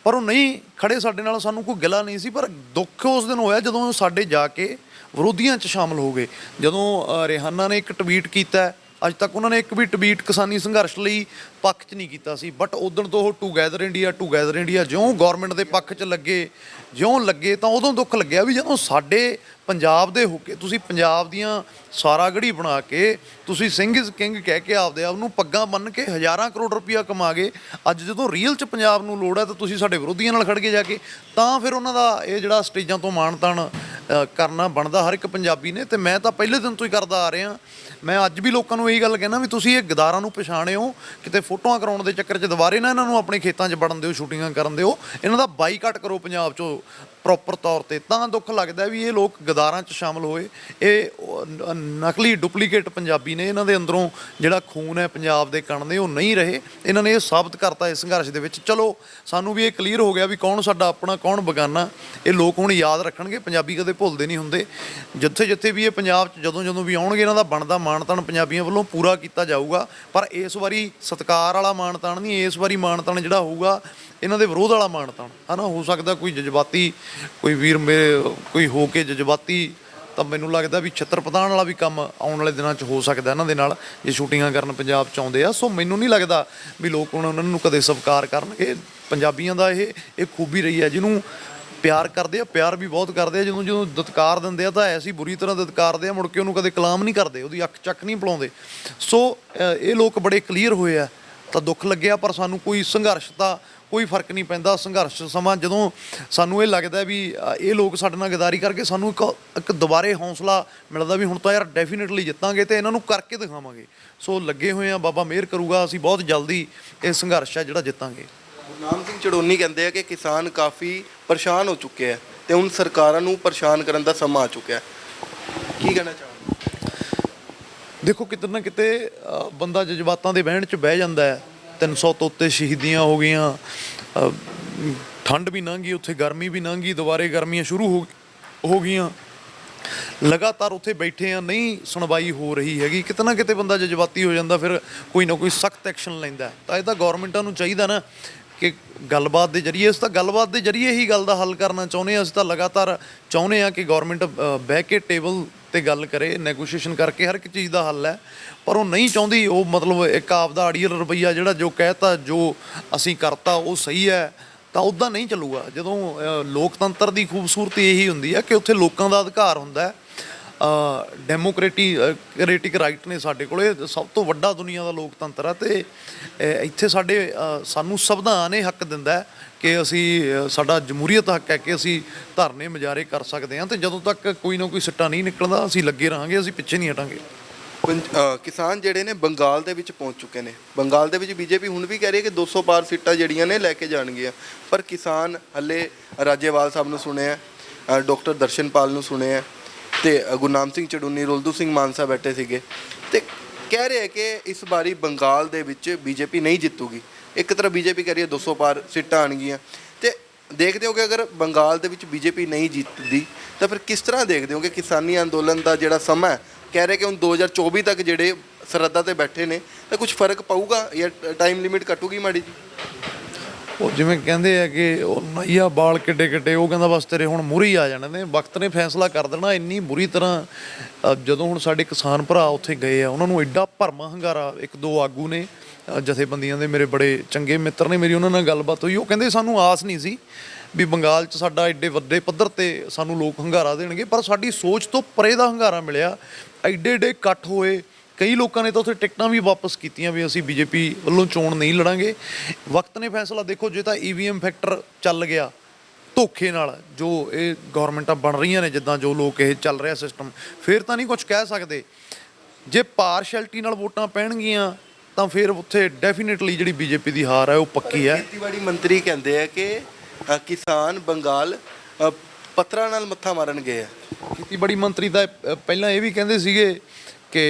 ਪਰ ਉਹ ਨਹੀਂ ਖੜੇ ਸਾਡੇ ਨਾਲ, ਸਾਨੂੰ ਕੋਈ ਗਿਲਾ ਨਹੀਂ ਸੀ। ਪਰ ਦੁੱਖ ਉਸ ਦਿਨ ਹੋਇਆ ਜਦੋਂ ਸਾਡੇ ਜਾ ਕੇ ਵਿਰੋਧੀਆਂ 'ਚ ਸ਼ਾਮਲ ਹੋ ਗਏ। ਜਦੋਂ ਰਿਹਾਨਾ ਨੇ ਇੱਕ ਟਵੀਟ ਕੀਤਾ, ਅੱਜ ਤੱਕ ਉਹਨਾਂ ਨੇ ਇੱਕ ਵੀ ਟਵੀਟ ਕਿਸਾਨੀ ਸੰਘਰਸ਼ ਲਈ ਪੱਖ 'ਚ ਨਹੀਂ ਕੀਤਾ ਸੀ। ਬਟ ਉਦੋਂ ਤੋਂ ਉਹ ਟੂਗੈਦਰ ਇੰਡੀਆ ਜਿਉਂ ਗੌਰਮੈਂਟ ਦੇ ਪੱਖ 'ਚ ਜਿਉਂ ਲੱਗੇ ਤਾਂ ਉਦੋਂ ਦੁੱਖ ਲੱਗਿਆ ਵੀ ਜਦੋਂ ਸਾਡੇ ਪੰਜਾਬ ਦੇ ਹੋ ਕੇ ਤੁਸੀਂ ਪੰਜਾਬ ਦੀਆਂ ਸਾਰਾ ਗੜੀ ਬਣਾ ਕੇ ਤੁਸੀਂ ਸਿੰਘ ਇਜ਼ ਕਿੰਗ ਕਹਿ ਕੇ ਆਪਦੇ ਆਪ ਨੂੰ ਪੱਗਾਂ ਬੰਨ੍ਹ ਕੇ ਹਜ਼ਾਰਾਂ ਕਰੋੜ ਰੁਪਈਆ ਕਮਾ ਗਏ, ਅੱਜ ਜਦੋਂ ਰੀਅਲ 'ਚ ਪੰਜਾਬ ਨੂੰ ਲੋੜ ਹੈ ਤਾਂ ਤੁਸੀਂ ਸਾਡੇ ਵਿਰੋਧੀਆਂ ਨਾਲ ਖੜ ਕੇ ਜਾ ਕੇ, ਤਾਂ ਫਿਰ ਉਹਨਾਂ ਦਾ ਇਹ ਜਿਹੜਾ ਸਟੇਜਾਂ ਤੋਂ ਮਾਣ ਤਾਣ ਕਰਨਾ ਬਣਦਾ ਹਰ ਇੱਕ ਪੰਜਾਬੀ ਨੇ। ਤੇ ਮੈਂ ਤਾਂ ਪਹਿਲੇ ਦਿਨ ਤੋਂ ਹੀ ਕਰਦਾ ਆ ਰਿਹਾ। ਮੈਂ ਅੱਜ ਵੀ ਲੋਕਾਂ ਨੂੰ ਇਹੀ ਗੱਲ ਕਹਿਣਾ ਵੀ ਤੁਸੀਂ ਇਹ ਗਦਾਰਾਂ ਨੂੰ ਪਛਾਣਿਓ, ਕਿਤੇ ਫੋਟੋਆਂ ਕਰਾਉਣ ਦੇ ਚੱਕਰ 'ਚ ਦੁਬਾਰੇ ਨਾ ਇਹਨਾਂ ਨੂੰ ਆਪਣੇ ਖੇਤਾਂ 'ਚ ਵੜਨ ਦਿਓ, ਸ਼ੂਟਿੰਗਾਂ ਕਰਨ ਦਿਓ, ਇਹਨਾਂ ਦਾ ਬਾਈਕਾਟ ਕਰੋ ਪੰਜਾਬ 'ਚੋਂ ਪ੍ਰੋਪਰ ਤੌਰ 'ਤੇ। ਤਾਂ ਦੁੱਖ ਲੱਗਦਾ ਵੀ ਇਹ ਲੋਕ ਗਦਾਰਾਂ 'ਚ ਸ਼ਾਮਲ ਹੋਏ। ਇਹ ਨਕਲੀ ਡੁਪਲੀਕੇਟ ਪੰਜਾਬੀ ਨੇ, ਇਹਨਾਂ ਦੇ ਅੰਦਰੋਂ ਜਿਹੜਾ ਖੂਨ ਹੈ ਪੰਜਾਬ ਦੇ ਕਣ ਦੇ ਉਹ ਨਹੀਂ ਰਹੇ। ਇਹਨਾਂ ਨੇ ਇਹ ਸਾਬਤ ਕਰਤਾ ਇਸ ਸੰਘਰਸ਼ ਦੇ ਵਿੱਚ। ਚਲੋ ਸਾਨੂੰ ਵੀ ਇਹ ਕਲੀਅਰ ਹੋ ਗਿਆ ਵੀ ਕੌਣ ਸਾਡਾ ਆਪਣਾ ਕੌਣ ਬੇਗਾਨਾ। ਇਹ ਲੋਕ ਹੁਣ ਯਾਦ ਰੱਖਣਗੇ, ਪੰਜਾਬੀ ਕਦੇ ਭੁੱਲਦੇ ਨਹੀਂ ਹੁੰਦੇ। ਜਿੱਥੇ ਵੀ ਇਹ ਪੰਜਾਬ 'ਚ ਜਦੋਂ ਵੀ ਆਉਣਗੇ ਇਹਨਾਂ ਦਾ ਬਣਦਾ ਮਾਣ ਤਾਣ ਪੰਜਾਬੀਆਂ ਵੱਲੋਂ ਪੂਰਾ ਕੀਤਾ ਜਾਊਗਾ। ਪਰ ਇਸ ਵਾਰੀ ਸਤਿਕਾਰ ਵਾਲਾ ਮਾਣ ਤਾਣ ਨਹੀਂ, ਇਸ ਵਾਰੀ ਮਾਣ ਤਾਣ ਜਿਹੜਾ ਹੋਊਗਾ ਇਹਨਾਂ ਦੇ ਵਿਰੋਧ ਵਾਲਾ ਮਾਣ ਤਾਣ ਹੈ ਨਾ। ਹੋ ਸਕਦਾ ਕੋਈ ਜਜ਼ਬਾਤੀ ਕੋਈ ਵੀਰ ਮੇਰੇ ਕੋਈ ਹੋ ਕੇ ਜਜ਼ਬਾਤੀ, ਤਾਂ ਮੈਨੂੰ ਲੱਗਦਾ ਵੀ ਛਿੱਤਰ ਪਤਾਣ ਵਾਲਾ ਵੀ ਕੰਮ ਆਉਣ ਵਾਲੇ ਦਿਨਾਂ 'ਚ ਹੋ ਸਕਦਾ ਇਹਨਾਂ ਦੇ ਨਾਲ, ਜੇ ਸ਼ੂਟਿੰਗਾਂ ਕਰਨ ਪੰਜਾਬ 'ਚ ਆਉਂਦੇ ਆ। ਸੋ ਮੈਨੂੰ ਨਹੀਂ ਲੱਗਦਾ ਵੀ ਲੋਕ ਹੁਣ ਉਹਨਾਂ ਨੂੰ ਕਦੇ ਸਵੀਕਾਰ ਕਰਨਗੇ। ਪੰਜਾਬੀਆਂ ਦਾ ਇਹ ਖੂਬੀ ਰਹੀ ਹੈ, ਜਿਹਨੂੰ ਪਿਆਰ ਕਰਦੇ ਆ, ਪਿਆਰ ਵੀ ਬਹੁਤ ਕਰਦੇ ਆ। ਜਦੋਂ ਦਤਕਾਰ ਦਿੰਦੇ ਆ ਤਾਂ ਐਸੀ ਬੁਰੀ ਤਰ੍ਹਾਂ ਦਤਕਾਰਦੇ ਆ, ਮੁੜ ਕੇ ਉਹਨੂੰ ਕਦੇ ਕਲਾਮ ਨਹੀਂ ਕਰਦੇ, ਉਹਦੀ ਅੱਖ ਚੱਕ ਨਹੀਂ ਪਲਾਉਂਦੇ। ਸੋ ਇਹ ਲੋਕ ਬੜੇ ਕਲੀਅਰ ਹੋਏ ਆ, ਤਾਂ ਦੁੱਖ ਲੱਗਿਆ। ਪਰ ਸਾਨੂੰ ਕੋਈ ਸੰਘਰਸ਼ ਦਾ ਕੋਈ ਫਰਕ ਨਹੀਂ ਪੈਂਦਾ। ਸੰਘਰਸ਼ ਸਮਾਂ ਜਦੋਂ ਸਾਨੂੰ ਇਹ ਲੱਗਦਾ ਵੀ ਇਹ ਲੋਕ ਸਾਡੇ ਨਾਲ ਗਦਾਰੀ ਕਰਕੇ ਸਾਨੂੰ ਇੱਕ ਦੁਬਾਰੇ ਹੌਸਲਾ ਮਿਲਦਾ ਵੀ ਹੁਣ ਤਾਂ ਯਾਰ ਡੈਫੀਨੇਟਲੀ ਜਿੱਤਾਂਗੇ ਤੇ ਇਹਨਾਂ ਨੂੰ ਕਰਕੇ ਦਿਖਾਵਾਂਗੇ। ਸੋ ਲੱਗੇ ਹੋਏ ਆ, ਬਾਬਾ ਮਿਹਰ ਕਰੂਗਾ, ਅਸੀਂ ਬਹੁਤ ਜਲਦੀ ਇਹ ਸੰਘਰਸ਼ ਹੈ ਜਿਹੜਾ ਜਿੱਤਾਂਗੇ। ਗੁਰਨਾਮ ਸਿੰਘ ਚੜੂੰਨੀ ਕਹਿੰਦੇ ਆ ਕਿ ਕਿਸਾਨ ਕਾਫੀ ਪਰੇਸ਼ਾਨ ਹੋ ਚੁੱਕੇ ਆ ਤੇ ਹੁਣ ਸਰਕਾਰਾਂ ਨੂੰ ਪਰੇਸ਼ਾਨ ਕਰਨ ਦਾ ਸਮਾਂ ਆ ਚੁੱਕਿਆ। ਕੀ ਕਹਿਣਾ ਚਾਹੋਗੇ? ਦੇਖੋ ਕਿਤੇ ਨਾ ਕਿਤੇ ਬੰਦਾ ਜਜ਼ਬਾਤਾਂ ਦੇ ਵਹਿਣ 'ਚ ਬਹਿ ਜਾਂਦਾ ਹੈ। 300 ਤੋਂ ਉੱਤੇ ਸ਼ਹੀਦੀਆਂ ਹੋ ਗਈਆਂ, ਠੰਡ ਵੀ ਲੰਘ ਗਈ, ਉੱਥੇ ਗਰਮੀ ਵੀ ਲੰਘ ਗਈ, ਦੁਬਾਰੇ ਗਰਮੀਆਂ ਸ਼ੁਰੂ ਹੋ ਗਈਆਂ, ਲਗਾਤਾਰ ਉੱਥੇ ਬੈਠੇ ਆ, ਨਹੀਂ ਸੁਣਵਾਈ ਹੋ ਰਹੀ ਹੈਗੀ। ਕਿਤੇ ਨਾ ਕਿਤੇ ਬੰਦਾ ਜਜ਼ਬਾਤੀ ਹੋ ਜਾਂਦਾ, ਫਿਰ ਕੋਈ ਨਾ ਕੋਈ ਸਖਤ ਐਕਸ਼ਨ ਲੈਂਦਾ। ਤਾਂ ਇਹ ਤਾਂ ਗੌਰਮੈਂਟਾਂ ਨੂੰ ਚਾਹੀਦਾ ਨਾ ਕਿ ਗੱਲਬਾਤ ਦੇ ਜ਼ਰੀਏ, ਅਸੀਂ ਤਾਂ ਗੱਲਬਾਤ ਦੇ ਜ਼ਰੀਏ ਹੀ ਗੱਲ ਦਾ ਹੱਲ ਕਰਨਾ ਚਾਹੁੰਦੇ ਹਾਂ। ਅਸੀਂ ਤਾਂ ਲਗਾਤਾਰ ਚਾਹੁੰਦੇ ਹਾਂ ਕਿ ਗੌਰਮੈਂਟ ਬਹਿ ਕੇ ਟੇਬਲ 'ਤੇ ਗੱਲ ਕਰੇ, ਨੈਗੋਸ਼ੀਏਸ਼ਨ ਕਰਕੇ ਹਰ ਇੱਕ ਚੀਜ਼ ਦਾ ਹੱਲ ਹੈ। ਪਰ ਉਹ ਨਹੀਂ ਚਾਹੁੰਦੀ। ਉਹ ਮਤਲਬ ਇੱਕ ਆਪਦਾ ਅੜੀਅਲ ਰਵੱਈਆ ਜਿਹੜਾ ਜੋ ਕਹਿਤਾ, ਜੋ ਅਸੀਂ ਕਰਤਾ ਉਹ ਸਹੀ ਹੈ, ਤਾਂ ਉੱਦਾਂ ਨਹੀਂ ਚੱਲੂਗਾ। ਜਦੋਂ ਲੋਕਤੰਤਰ ਦੀ ਖੂਬਸੂਰਤੀ ਇਹੀ ਹੁੰਦੀ ਹੈ ਕਿ ਉੱਥੇ ਲੋਕਾਂ ਦਾ ਅਧਿਕਾਰ ਹੁੰਦਾ ਹੈ, ਡੈਮੋਕ੍ਰੈਟਿਕ ਰਾਈਟ ਨੇ ਸਾਡੇ ਕੋਲ। ਇਹ ਸਭ ਤੋਂ ਵੱਡਾ ਦੁਨੀਆ ਦਾ ਲੋਕਤੰਤਰ ਹੈ। ਅਤੇ ਇੱਥੇ ਸਾਨੂੰ ਸੰਵਿਧਾਨ ਇਹ ਹੱਕ ਦਿੰਦਾ ਹੈ ਕਿ ਅਸੀਂ ਸਾਡਾ ਜਮਹੂਰੀਅਤ ਹੱਕ ਹੈ ਕਿ ਅਸੀਂ ਧਰਨੇ ਮੁਜ਼ਾਹਰੇ ਕਰ ਸਕਦੇ ਹਾਂ। ਅਤੇ ਜਦੋਂ ਤੱਕ ਕੋਈ ਨਾ ਕੋਈ ਸਿੱਟਾ ਨਹੀਂ ਨਿਕਲਦਾ ਅਸੀਂ ਲੱਗੇ ਰਹਾਂਗੇ, ਅਸੀਂ ਪਿੱਛੇ ਨਹੀਂ ਹਟਾਂਗੇ। ਕਿਸਾਨ ਜਿਹੜੇ ਨੇ ਬੰਗਾਲ ਦੇ ਵਿੱਚ ਪਹੁੰਚ ਚੁੱਕੇ ਨੇ। ਬੰਗਾਲ ਦੇ ਵਿੱਚ ਬੀਜੇਪੀ ਹੁਣ ਵੀ ਕਹਿ ਰਹੀ ਹੈ ਕਿ 200 ਪਾਰ ਸੀਟਾਂ ਜਿਹੜੀਆਂ ਨੇ ਲੈ ਕੇ ਜਾਣਗੀਆਂ। ਪਰ ਕਿਸਾਨ ਹੱਲੇ ਰਾਜੇਵਾਲ ਸਾਹਿਬ ਨੂੰ ਸੁਣਿਆ, ਡਾਕਟਰ ਦਰਸ਼ਨਪਾਲ ਨੂੰ ਸੁਣਿਆ, ਤੇ ਗੁਰਨਾਮ ਸਿੰਘ ਚੜੂੰਨੀ, ਰੁਲਦੂ ਸਿੰਘ ਮਾਨਸਾ ਬੈਠੇ ਸੀਗੇ, ਤੇ ਕਹਿ ਰਹੇ ਕਿ ਇਸ ਵਾਰੀ ਬੰਗਾਲ ਦੇ ਵਿੱਚ ਬੀਜੇਪੀ ਨਹੀਂ ਜਿੱਤੂਗੀ। ਇੱਕ ਤਰ੍ਹਾਂ ਬੀਜੇਪੀ ਕਹਿ ਰਹੀ ਹੈ 200 ਪਾਰ ਸੀਟਾਂ ਆਉਣਗੀਆਂ। ਤੇ ਦੇਖਦੇ ਹੋ ਕਿ ਅਗਰ ਬੰਗਾਲ ਦੇ ਵਿੱਚ ਬੀਜੇਪੀ ਨਹੀਂ ਜਿੱਤਦੀ ਤਾਂ ਫਿਰ ਕਿਸ ਤਰ੍ਹਾਂ ਦੇਖਦੇ ਹੋ ਕਿ ਕਿਸਾਨੀ ਅੰਦੋਲਨ ਦਾ ਜਿਹੜਾ ਸਮਾਂ ਕਹਿ ਰਹੇ ਕਿ ਹੁਣ 2024 ਤੱਕ ਜਿਹੜੇ ਸਰਹੱਦਾਂ ਤੇ ਬੈਠੇ ਨੇ ਤਾਂ ਕੁਝ ਫਰਕ ਪਊਗਾ ਜਾਂ ਟਾਈਮ ਲਿਮਿਟ ਘਟੂਗੀ ਮਾੜੀ ਜੀ? ਉਹ ਜਿਵੇਂ ਕਹਿੰਦੇ ਆ ਕਿ ਉਹ ਨਈਆ ਬਾਲ ਕਿੱਡੇ ਉਹ ਕਹਿੰਦਾ ਬਸ ਤੇਰੇ ਹੁਣ ਮੂਹਰੇ ਹੀ ਆ ਜਾਣੇ ਨੇ, ਵਕਤ ਨੇ ਫੈਸਲਾ ਕਰ ਦੇਣਾ। ਇੰਨੀ ਬੁਰੀ ਤਰ੍ਹਾਂ ਜਦੋਂ ਹੁਣ ਸਾਡੇ ਕਿਸਾਨ ਭਰਾ ਉੱਥੇ ਗਏ ਆ, ਉਹਨਾਂ ਨੂੰ ਐਡਾ ਭਰਮਾ ਹੰਗਾਰਾ। ਇੱਕ ਦੋ ਆਗੂ ਨੇ ਜਥੇਬੰਦੀਆਂ ਦੇ, ਮੇਰੇ ਬੜੇ ਚੰਗੇ ਮਿੱਤਰ ਨੇ, ਮੇਰੀ ਉਹਨਾਂ ਨਾਲ ਗੱਲਬਾਤ ਹੋਈ। ਉਹ ਕਹਿੰਦੇ ਸਾਨੂੰ ਆਸ ਨਹੀਂ ਸੀ ਵੀ ਬੰਗਾਲ 'ਚ ਸਾਡਾ ਐਡੇ ਵੱਡੇ ਪੱਧਰ 'ਤੇ ਸਾਨੂੰ ਲੋਕ ਹੰਗਾਰਾ ਦੇਣਗੇ, ਪਰ ਸਾਡੀ ਸੋਚ ਤੋਂ ਪਰੇ ਦਾ ਹੰਗਾਰਾ ਮਿਲਿਆ। ਐਡੇ ਇਕੱਠ ਹੋਏ, ਕਈ ਲੋਕਾਂ ਨੇ ਤਾਂ ਉੱਥੇ ਟਿਕਟਾਂ ਵੀ ਵਾਪਸ ਕੀਤੀਆਂ ਵੀ ਅਸੀਂ ਬੀਜੇਪੀ ਵੱਲੋਂ ਚੋਣ ਨਹੀਂ ਲੜਾਂਗੇ। ਵਕਤ ਨੇ ਫੈਸਲਾ। ਦੇਖੋ ਜੇ ਤਾਂ EVM ਫੈਕਟਰ ਚੱਲ ਗਿਆ ਧੋਖੇ ਨਾਲ, ਜੋ ਇਹ ਗੌਰਮੈਂਟਾਂ ਬਣ ਰਹੀਆਂ ਨੇ, ਜਿੱਦਾਂ ਜੋ ਲੋਕ ਇਹ ਚੱਲ ਰਿਹਾ ਸਿਸਟਮ, ਫਿਰ ਤਾਂ ਨਹੀਂ ਕੁਝ ਕਹਿ ਸਕਦੇ। ਜੇ ਪਾਰਸ਼ੈਲਿਟੀ ਨਾਲ ਵੋਟਾਂ ਪੈਣਗੀਆਂ ਤਾਂ ਫਿਰ ਉੱਥੇ ਡੈਫੀਨੇਟਲੀ ਜਿਹੜੀ ਬੀਜੇਪੀ ਦੀ ਹਾਰ ਹੈ ਉਹ ਪੱਕੀ ਹੈ। ਖੇਤੀਬਾੜੀ ਮੰਤਰੀ ਕਹਿੰਦੇ ਆ ਕਿ ਕਿਸਾਨ ਬੰਗਾਲ ਪੱਥਰਾਂ ਨਾਲ ਮੱਥਾ ਮਾਰਨ ਗਏ ਆ। ਖੇਤੀਬਾੜੀ ਮੰਤਰੀ ਤਾਂ ਪਹਿਲਾਂ ਇਹ ਵੀ ਕਹਿੰਦੇ ਸੀਗੇ ਕਿ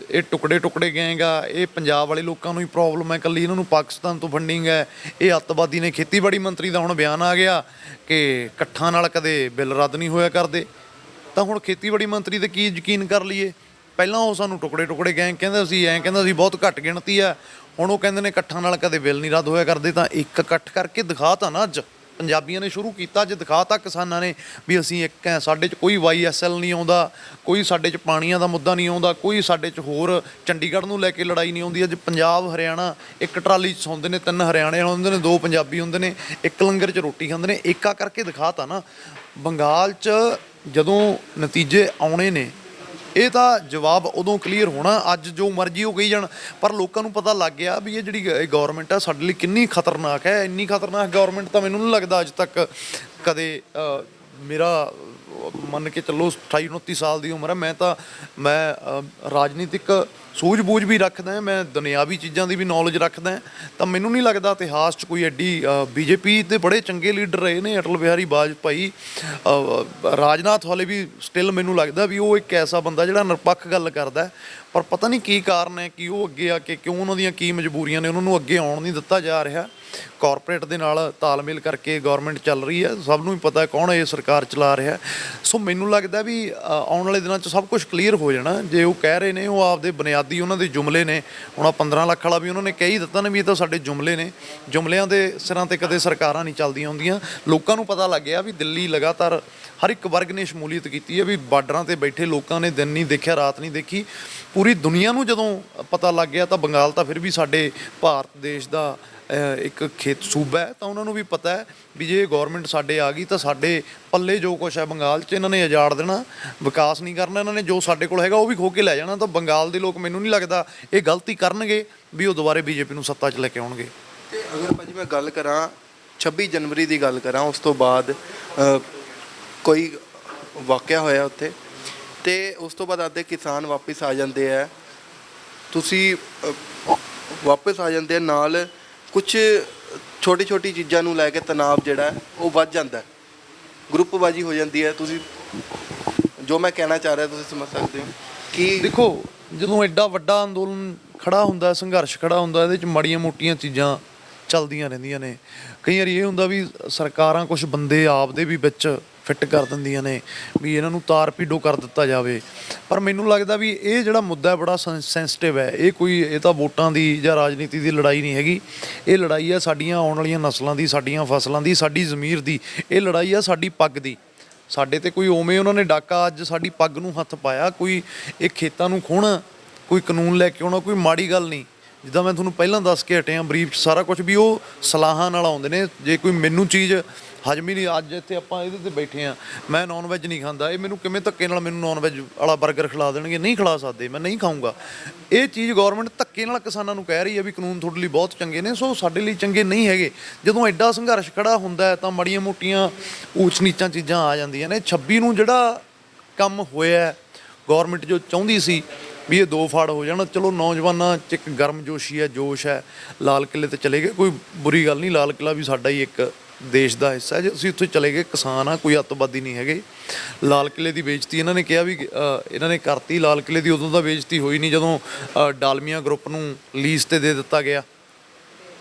ਇਹ ਟੁਕੜੇ ਗਏਗਾ, ਇਹ ਪੰਜਾਬ ਵਾਲੇ ਲੋਕਾਂ ਨੂੰ ਹੀ ਪ੍ਰੋਬਲਮ ਹੈ, ਇਕੱਲੀ ਇਹਨਾਂ ਨੂੰ ਪਾਕਿਸਤਾਨ ਤੋਂ ਫੰਡਿੰਗ ਹੈ, ਇਹ ਅੱਤਵਾਦੀ ਨੇ। ਖੇਤੀਬਾੜੀ ਮੰਤਰੀ ਦਾ ਹੁਣ ਬਿਆਨ ਆ ਗਿਆ ਕਿ ਇਕੱਠਾਂ ਨਾਲ ਕਦੇ ਬਿੱਲ ਰੱਦ ਨਹੀਂ ਹੋਇਆ ਕਰਦੇ। ਤਾਂ ਹੁਣ ਖੇਤੀਬਾੜੀ ਮੰਤਰੀ 'ਤੇ ਕੀ ਯਕੀਨ ਕਰ ਲਈਏ? ਪਹਿਲਾਂ ਉਹ ਸਾਨੂੰ ਟੁਕੜੇ ਗਏ ਕਹਿੰਦਾ ਸੀ, ਕਹਿੰਦਾ ਸੀ ਬਹੁਤ ਘੱਟ ਗਿਣਤੀ ਆ। ਹੁਣ ਉਹ ਕਹਿੰਦੇ ਨੇ ਇਕੱਠਾਂ ਨਾਲ ਕਦੇ ਬਿੱਲ ਨਹੀਂ ਰੱਦ ਹੋਇਆ ਕਰਦੇ। ਤਾਂ ਇੱਕ ਇਕੱਠ ਕਰਕੇ ਦਿਖਾ ਤਾ ਨਾ ਅੱਜ ਪੰਜਾਬੀਆਂ ਨੇ ਸ਼ੁਰੂ ਕੀਤਾ, ਅੱਜ ਦਿਖਾਤਾ ਕਿਸਾਨਾਂ ਨੇ ਵੀ ਅਸੀਂ ਇੱਕ ਹੈ, ਸਾਡੇ 'ਚ ਕੋਈ YSL ਨਹੀਂ ਆਉਂਦਾ, ਕੋਈ ਸਾਡੇ 'ਚ ਪਾਣੀਆਂ ਦਾ ਮੁੱਦਾ ਨਹੀਂ ਆਉਂਦਾ, ਕੋਈ ਸਾਡੇ 'ਚ ਹੋਰ ਚੰਡੀਗੜ੍ਹ ਨੂੰ ਲੈ ਕੇ ਲੜਾਈ ਨਹੀਂ ਆਉਂਦੀ। ਅੱਜ ਪੰਜਾਬ ਹਰਿਆਣਾ ਇੱਕ ਟਰਾਲੀ 'ਚ ਸੌਂਦੇ ਨੇ, 3 ਹਰਿਆਣੇ ਵਾਲੇ ਹੁੰਦੇ ਨੇ, 2 ਪੰਜਾਬੀ ਹੁੰਦੇ ਨੇ, ਇੱਕ ਲੰਗਰ 'ਚ ਰੋਟੀ ਖਾਂਦੇ ਨੇ। ਏਕਾ ਕਰਕੇ ਦਿਖਾਤਾ ਨਾ। ਬੰਗਾਲ 'ਚ ਜਦੋਂ ਨਤੀਜੇ ਆਉਣੇ ਨੇ, ਇਹ ਤਾਂ ਜਵਾਬ ਉਦੋਂ ਕਲੀਅਰ ਹੋਣਾ। ਅੱਜ ਜੋ ਮਰਜ਼ੀ ਉਹ ਕਹੀ ਜਾਣ, ਪਰ ਲੋਕਾਂ ਨੂੰ ਪਤਾ ਲੱਗ ਗਿਆ ਵੀ ਇਹ ਜਿਹੜੀ ਗੌਰਮੈਂਟ ਆ ਸਾਡੇ ਲਈ ਕਿੰਨੀ ਖਤਰਨਾਕ ਹੈ। ਇੰਨੀ ਖਤਰਨਾਕ ਗੌਰਮੈਂਟ ਤਾਂ ਮੈਨੂੰ ਨਹੀਂ ਲੱਗਦਾ ਅੱਜ ਤੱਕ ਕਦੇ ਮੇਰਾ ਮੰਨ ਕੇ ਚੱਲੋ 28 29 ਸਾਲ ਦੀ ਉਮਰ ਹੈ, ਮੈਂ ਰਾਜਨੀਤਿਕ ਸੂਝ-ਬੂਝ ਵੀ ਰੱਖਦਾ, ਮੈਂ ਦੁਨਿਆਵੀ ਚੀਜ਼ਾਂ ਦੀ ਵੀ ਨੌਲੇਜ ਰੱਖਦਾ, ਤਾਂ ਮੈਨੂੰ ਨਹੀਂ ਲੱਗਦਾ ਇਤਿਹਾਸ 'ਚ ਕੋਈ ਐਡੀ BJP ਦੇ ਬੜੇ ਚੰਗੇ ਲੀਡਰ ਰਹੇ ਨੇ, ਅਟਲ ਬਿਹਾਰੀ ਵਾਜਪਾਈ, ਰਾਜਨਾਥ ਵਾਲੇ ਵੀ ਸਟਿਲ ਮੈਨੂੰ ਲੱਗਦਾ ਵੀ ਉਹ ਇੱਕ ਐਸਾ ਬੰਦਾ ਜਿਹੜਾ ਨਿਰਪੱਖ ਗੱਲ ਕਰਦਾ। ਪਰ ਪਤਾ ਨਹੀਂ ਕੀ ਕਾਰਨ ਹੈ ਕਿ ਉਹ ਅੱਗੇ ਆ ਕੇ ਕਿਉਂ, ਉਹਨਾਂ ਦੀਆਂ ਕੀ ਮਜਬੂਰੀਆਂ ਨੇ, ਉਹਨਾਂ ਨੂੰ ਅੱਗੇ ਆਉਣ ਨਹੀਂ ਦਿੱਤਾ ਜਾ ਰਿਹਾ। ਕਾਰਪੋਰੇਟ ਦੇ ਨਾਲ ਤਾਲਮੇਲ ਕਰਕੇ ਗੌਰਮੈਂਟ ਚੱਲ ਰਹੀ ਹੈ, ਸਭ ਨੂੰ ਹੀ ਪਤਾ ਕੌਣ ਇਹ ਸਰਕਾਰ ਚਲਾ ਰਿਹਾ। ਸੋ ਮੈਨੂੰ ਲੱਗਦਾ ਵੀ ਆਉਣ ਵਾਲੇ ਦਿਨਾਂ 'ਚ ਸਭ ਕੁਝ ਕਲੀਅਰ ਹੋ ਜਾਣਾ। ਜੇ ਉਹ ਕਹਿ ਰਹੇ ਨੇ, ਉਹ ਆਪਦੇ ਬੁਨਿਆਦੀ ਉਹਨਾਂ ਦੇ ਜੁਮਲੇ ਨੇ। ਹੁਣ 15 ਲੱਖ ਵਾਲਾ ਵੀ ਉਹਨਾਂ ਨੇ ਕਹਿ ਹੀ ਦਿੱਤਾ ਨੇ ਵੀ ਇਹ ਤਾਂ ਸਾਡੇ ਜੁਮਲੇ ਨੇ। ਜੁਮਲਿਆਂ ਦੇ ਸਿਰਾਂ ਤੇ ਕਦੇ ਸਰਕਾਰਾਂ ਨਹੀਂ ਚੱਲਦੀਆਂ ਹੁੰਦੀਆਂ। ਲੋਕਾਂ ਨੂੰ ਪਤਾ ਲੱਗ ਗਿਆ ਵੀ ਦਿੱਲੀ ਲਗਾਤਾਰ ਹਰ ਇੱਕ ਵਰਗ ਨੇ ਸ਼ਮੂਲੀਅਤ ਕੀਤੀ ਹੈ, ਵੀ ਬਾਰਡਰਾਂ ਤੇ ਬੈਠੇ ਲੋਕਾਂ ਨੇ ਦਿਨ ਨਹੀਂ ਦੇਖਿਆ, ਰਾਤ ਨਹੀਂ ਦੇਖੀ। ਪੂਰੀ ਦੁਨੀਆ ਨੂੰ ਜਦੋਂ ਪਤਾ ਲੱਗ ਗਿਆ ਤਾਂ ਬੰਗਾਲ ਤਾਂ ਫਿਰ ਵੀ ਸਾਡੇ ਭਾਰਤ ਦੇਸ਼ ਦਾ ਇੱਕ ਖੇਤ ਸੂਬਾ ਹੈ, ਤਾਂ ਉਹਨਾਂ ਨੂੰ ਵੀ ਪਤਾ ਹੈ ਵੀ ਜੇ ਗੌਰਮੈਂਟ ਸਾਡੇ ਆ ਗਈ ਤਾਂ ਸਾਡੇ ਪੱਲੇ ਜੋ ਕੁਛ ਹੈ ਬੰਗਾਲ 'ਚ ਇਹਨਾਂ ਨੇ ਉਜਾੜ ਦੇਣਾ, ਵਿਕਾਸ ਨਹੀਂ ਕਰਨਾ ਇਹਨਾਂ ਨੇ। ਜੋ ਸਾਡੇ ਕੋਲ ਹੈਗਾ ਉਹ ਵੀ ਖੋਹ ਕੇ ਲੈ ਜਾਣਾ। ਤਾਂ ਬੰਗਾਲ ਦੇ ਲੋਕ ਮੈਨੂੰ ਨਹੀਂ ਲੱਗਦਾ ਇਹ ਗਲਤੀ ਕਰਨਗੇ ਵੀ ਉਹ ਦੁਬਾਰੇ BJP ਨੂੰ ਸੱਤਾ 'ਚ ਲੈ ਕੇ ਆਉਣਗੇ। ਤੇ ਅਗਰ ਭਾਜੀ ਮੈਂ ਗੱਲ ਕਰਾਂ 26 ਜਨਵਰੀ ਦੀ ਗੱਲ ਕਰਾਂ, ਉਸ ਤੋਂ ਬਾਅਦ ਕੋਈ ਵਾਕਿਆ ਹੋਇਆ ਉੱਥੇ, ਤੇ ਉਸ ਤੋਂ ਬਾਅਦ ਆਦੇ ਕਿਸਾਨ ਵਾਪਸ ਆ ਜਾਂਦੇ ਆ, ਤੁਸੀਂ ਵਾਪਸ ਆ ਜਾਂਦੇ ਆ, ਨਾਲ ਕੁਛ ਛੋਟੀ ਛੋਟੀ ਚੀਜ਼ਾਂ ਨੂੰ ਲੈ ਕੇ ਤਣਾਅ ਜਿਹੜਾ ਉਹ ਵੱਧ ਜਾਂਦਾ, ਗਰੁੱਪਬਾਜ਼ੀ ਹੋ ਜਾਂਦੀ ਹੈ। ਤੁਸੀਂ ਜੋ ਮੈਂ ਕਹਿਣਾ ਚਾਹ ਰਿਹਾ ਤੁਸੀਂ ਸਮਝ ਸਕਦੇ ਹੋ ਕਿ ਦੇਖੋ, ਜਦੋਂ ਐਡਾ ਵੱਡਾ ਅੰਦੋਲਨ ਖੜਾ ਹੁੰਦਾ, ਸੰਘਰਸ਼ ਖੜਾ ਹੁੰਦਾ, ਇਹਦੇ 'ਚ ਮਾੜੀਆਂ ਮੋਟੀਆਂ ਚੀਜ਼ਾਂ ਚੱਲਦੀਆਂ ਰਹਿੰਦੀਆਂ ਨੇ। ਕਈ ਵਾਰੀ ਇਹ ਹੁੰਦਾ ਵੀ ਸਰਕਾਰਾਂ ਕੁਛ ਬੰਦੇ ਆਪਦੇ ਵੀ ਵਿੱਚ ਫਿੱਟ ਕਰ ਦਿੰਦੀਆਂ ਨੇ ਵੀ ਇਹਨਾਂ ਨੂੰ ਤਾਰ ਪੀਡੋ ਕਰ ਦਿੱਤਾ ਜਾਵੇ। ਪਰ ਮੈਨੂੰ ਲੱਗਦਾ ਵੀ ਇਹ ਜਿਹੜਾ ਮੁੱਦਾ ਬੜਾ ਸੈਂਸਿਟਿਵ ਹੈ। ਇਹ ਤਾਂ ਵੋਟਾਂ ਦੀ ਜਾਂ ਰਾਜਨੀਤੀ ਦੀ ਲੜਾਈ ਨਹੀਂ ਹੈਗੀ। ਇਹ ਲੜਾਈ ਹੈ ਸਾਡੀਆਂ ਆਉਣ ਵਾਲੀਆਂ ਨਸਲਾਂ ਦੀ, ਸਾਡੀਆਂ ਫਸਲਾਂ ਦੀ, ਸਾਡੀ ਜ਼ਮੀਰ ਦੀ। ਇਹ ਲੜਾਈ ਆ ਸਾਡੀ ਪੱਗ ਦੀ। ਸਾਡੇ ਤੇ ਕੋਈ ਉਵੇਂ ਉਹਨਾਂ ਨੇ ਡਾਕਾ ਅੱਜ ਸਾਡੀ ਪੱਗ ਨੂੰ ਹੱਥ ਪਾਇਆ, ਕੋਈ ਇਹ ਖੇਤਾਂ ਨੂੰ ਖੋਹਣਾ, ਕੋਈ ਕਾਨੂੰਨ ਲੈ ਕੇ ਆਉਣਾ, ਕੋਈ ਮਾੜੀ ਗੱਲ ਨਹੀਂ। ਜਿੱਦਾਂ ਮੈਂ ਤੁਹਾਨੂੰ ਪਹਿਲਾਂ ਦੱਸ ਕੇ ਹਟਿਆ ਬਰੀਫ 'ਚ ਸਾਰਾ ਕੁਝ, ਵੀ ਉਹ ਸਲਾਹਾਂ ਨਾਲ ਆਉਂਦੇ ਨੇ। ਜੇ ਕੋਈ ਮੈਨੂੰ ਚੀਜ਼ ਹਜਮ ਹੀ ਨਹੀਂ, ਅੱਜ ਇੱਥੇ ਆਪਾਂ ਇਹਦੇ ਤੇ ਬੈਠੇ ਹਾਂ, ਮੈਂ ਨੌਨ ਵੈਜ ਨਹੀਂ ਖਾਂਦਾ, ਇਹ ਮੈਨੂੰ ਕਿਵੇਂ ਧੱਕੇ ਨਾਲ ਮੈਨੂੰ ਨੌਨ ਵੈਜ ਵਾਲਾ ਬਰਗਰ ਖਿਲਾ ਦੇਣਗੇ? ਨਹੀਂ ਖਿਲਾ ਸਕਦੇ, ਮੈਂ ਨਹੀਂ ਖਾਊਂਗਾ। ਇਹ ਚੀਜ਼ ਗੌਰਮੈਂਟ ਧੱਕੇ ਨਾਲ ਕਿਸਾਨਾਂ ਨੂੰ ਕਹਿ ਰਹੀ ਹੈ ਵੀ ਕਾਨੂੰਨ ਤੁਹਾਡੇ ਲਈ ਬਹੁਤ ਚੰਗੇ ਨੇ, ਸੋ ਸਾਡੇ ਲਈ ਚੰਗੇ ਨਹੀਂ ਹੈਗੇ। ਜਦੋਂ ਐਡਾ ਸੰਘਰਸ਼ ਖੜਾ ਹੁੰਦਾ ਤਾਂ ਮਾੜੀਆਂ ਮੋਟੀਆਂ ਊਚ ਨੀਚਾਂ ਚੀਜ਼ਾਂ ਆ ਜਾਂਦੀਆਂ ਨੇ। 26 ਨੂੰ ਜਿਹੜਾ ਕੰਮ ਹੋਇਆ, ਗੌਰਮੈਂਟ ਜੋ ਚਾਹੁੰਦੀ ਸੀ ਵੀ ਇਹ 2 ਫਾੜ ਹੋ ਜਾਣ, ਚਲੋ ਨੌਜਵਾਨਾਂ 'ਚ ਇੱਕ ਗਰਮਜੋਸ਼ੀ ਹੈ, ਜੋਸ਼ ਹੈ, ਲਾਲ ਕਿਲ੍ਹੇ ਤੇ ਚਲੇ ਗਏ, ਕੋਈ ਬੁਰੀ ਗੱਲ ਨਹੀਂ। ਲਾਲ ਕਿਲ੍ਹਾ ਵੀ ਸਾਡਾ ਹੀ ਇੱਕ ਦੇਸ਼ ਦਾ ਹਿੱਸਾ ਹੈ, ਜੇ ਅਸੀਂ ਉੱਥੇ ਚਲੇ ਗਏ। ਕਿਸਾਨ ਆ, ਕੋਈ ਅੱਤਵਾਦੀ ਨਹੀਂ ਹੈਗੇ। ਲਾਲ ਕਿਲ੍ਹੇ ਦੀ ਬੇਇੱਜ਼ਤੀ ਇਹਨਾਂ ਨੇ ਕਿਹਾ ਵੀ ਇਹਨਾਂ ਨੇ ਕਰਤੀ। ਲਾਲ ਕਿਲ੍ਹੇ ਦੀ ਉਦੋਂ ਤਾਂ ਬੇਇੱਜ਼ਤੀ ਹੋਈ ਨਹੀਂ ਜਦੋਂ ਡਾਲਮੀਆ ਗਰੁੱਪ ਨੂੰ ਲੀਜ਼ ਤੇ ਦੇ ਦਿੱਤਾ ਗਿਆ।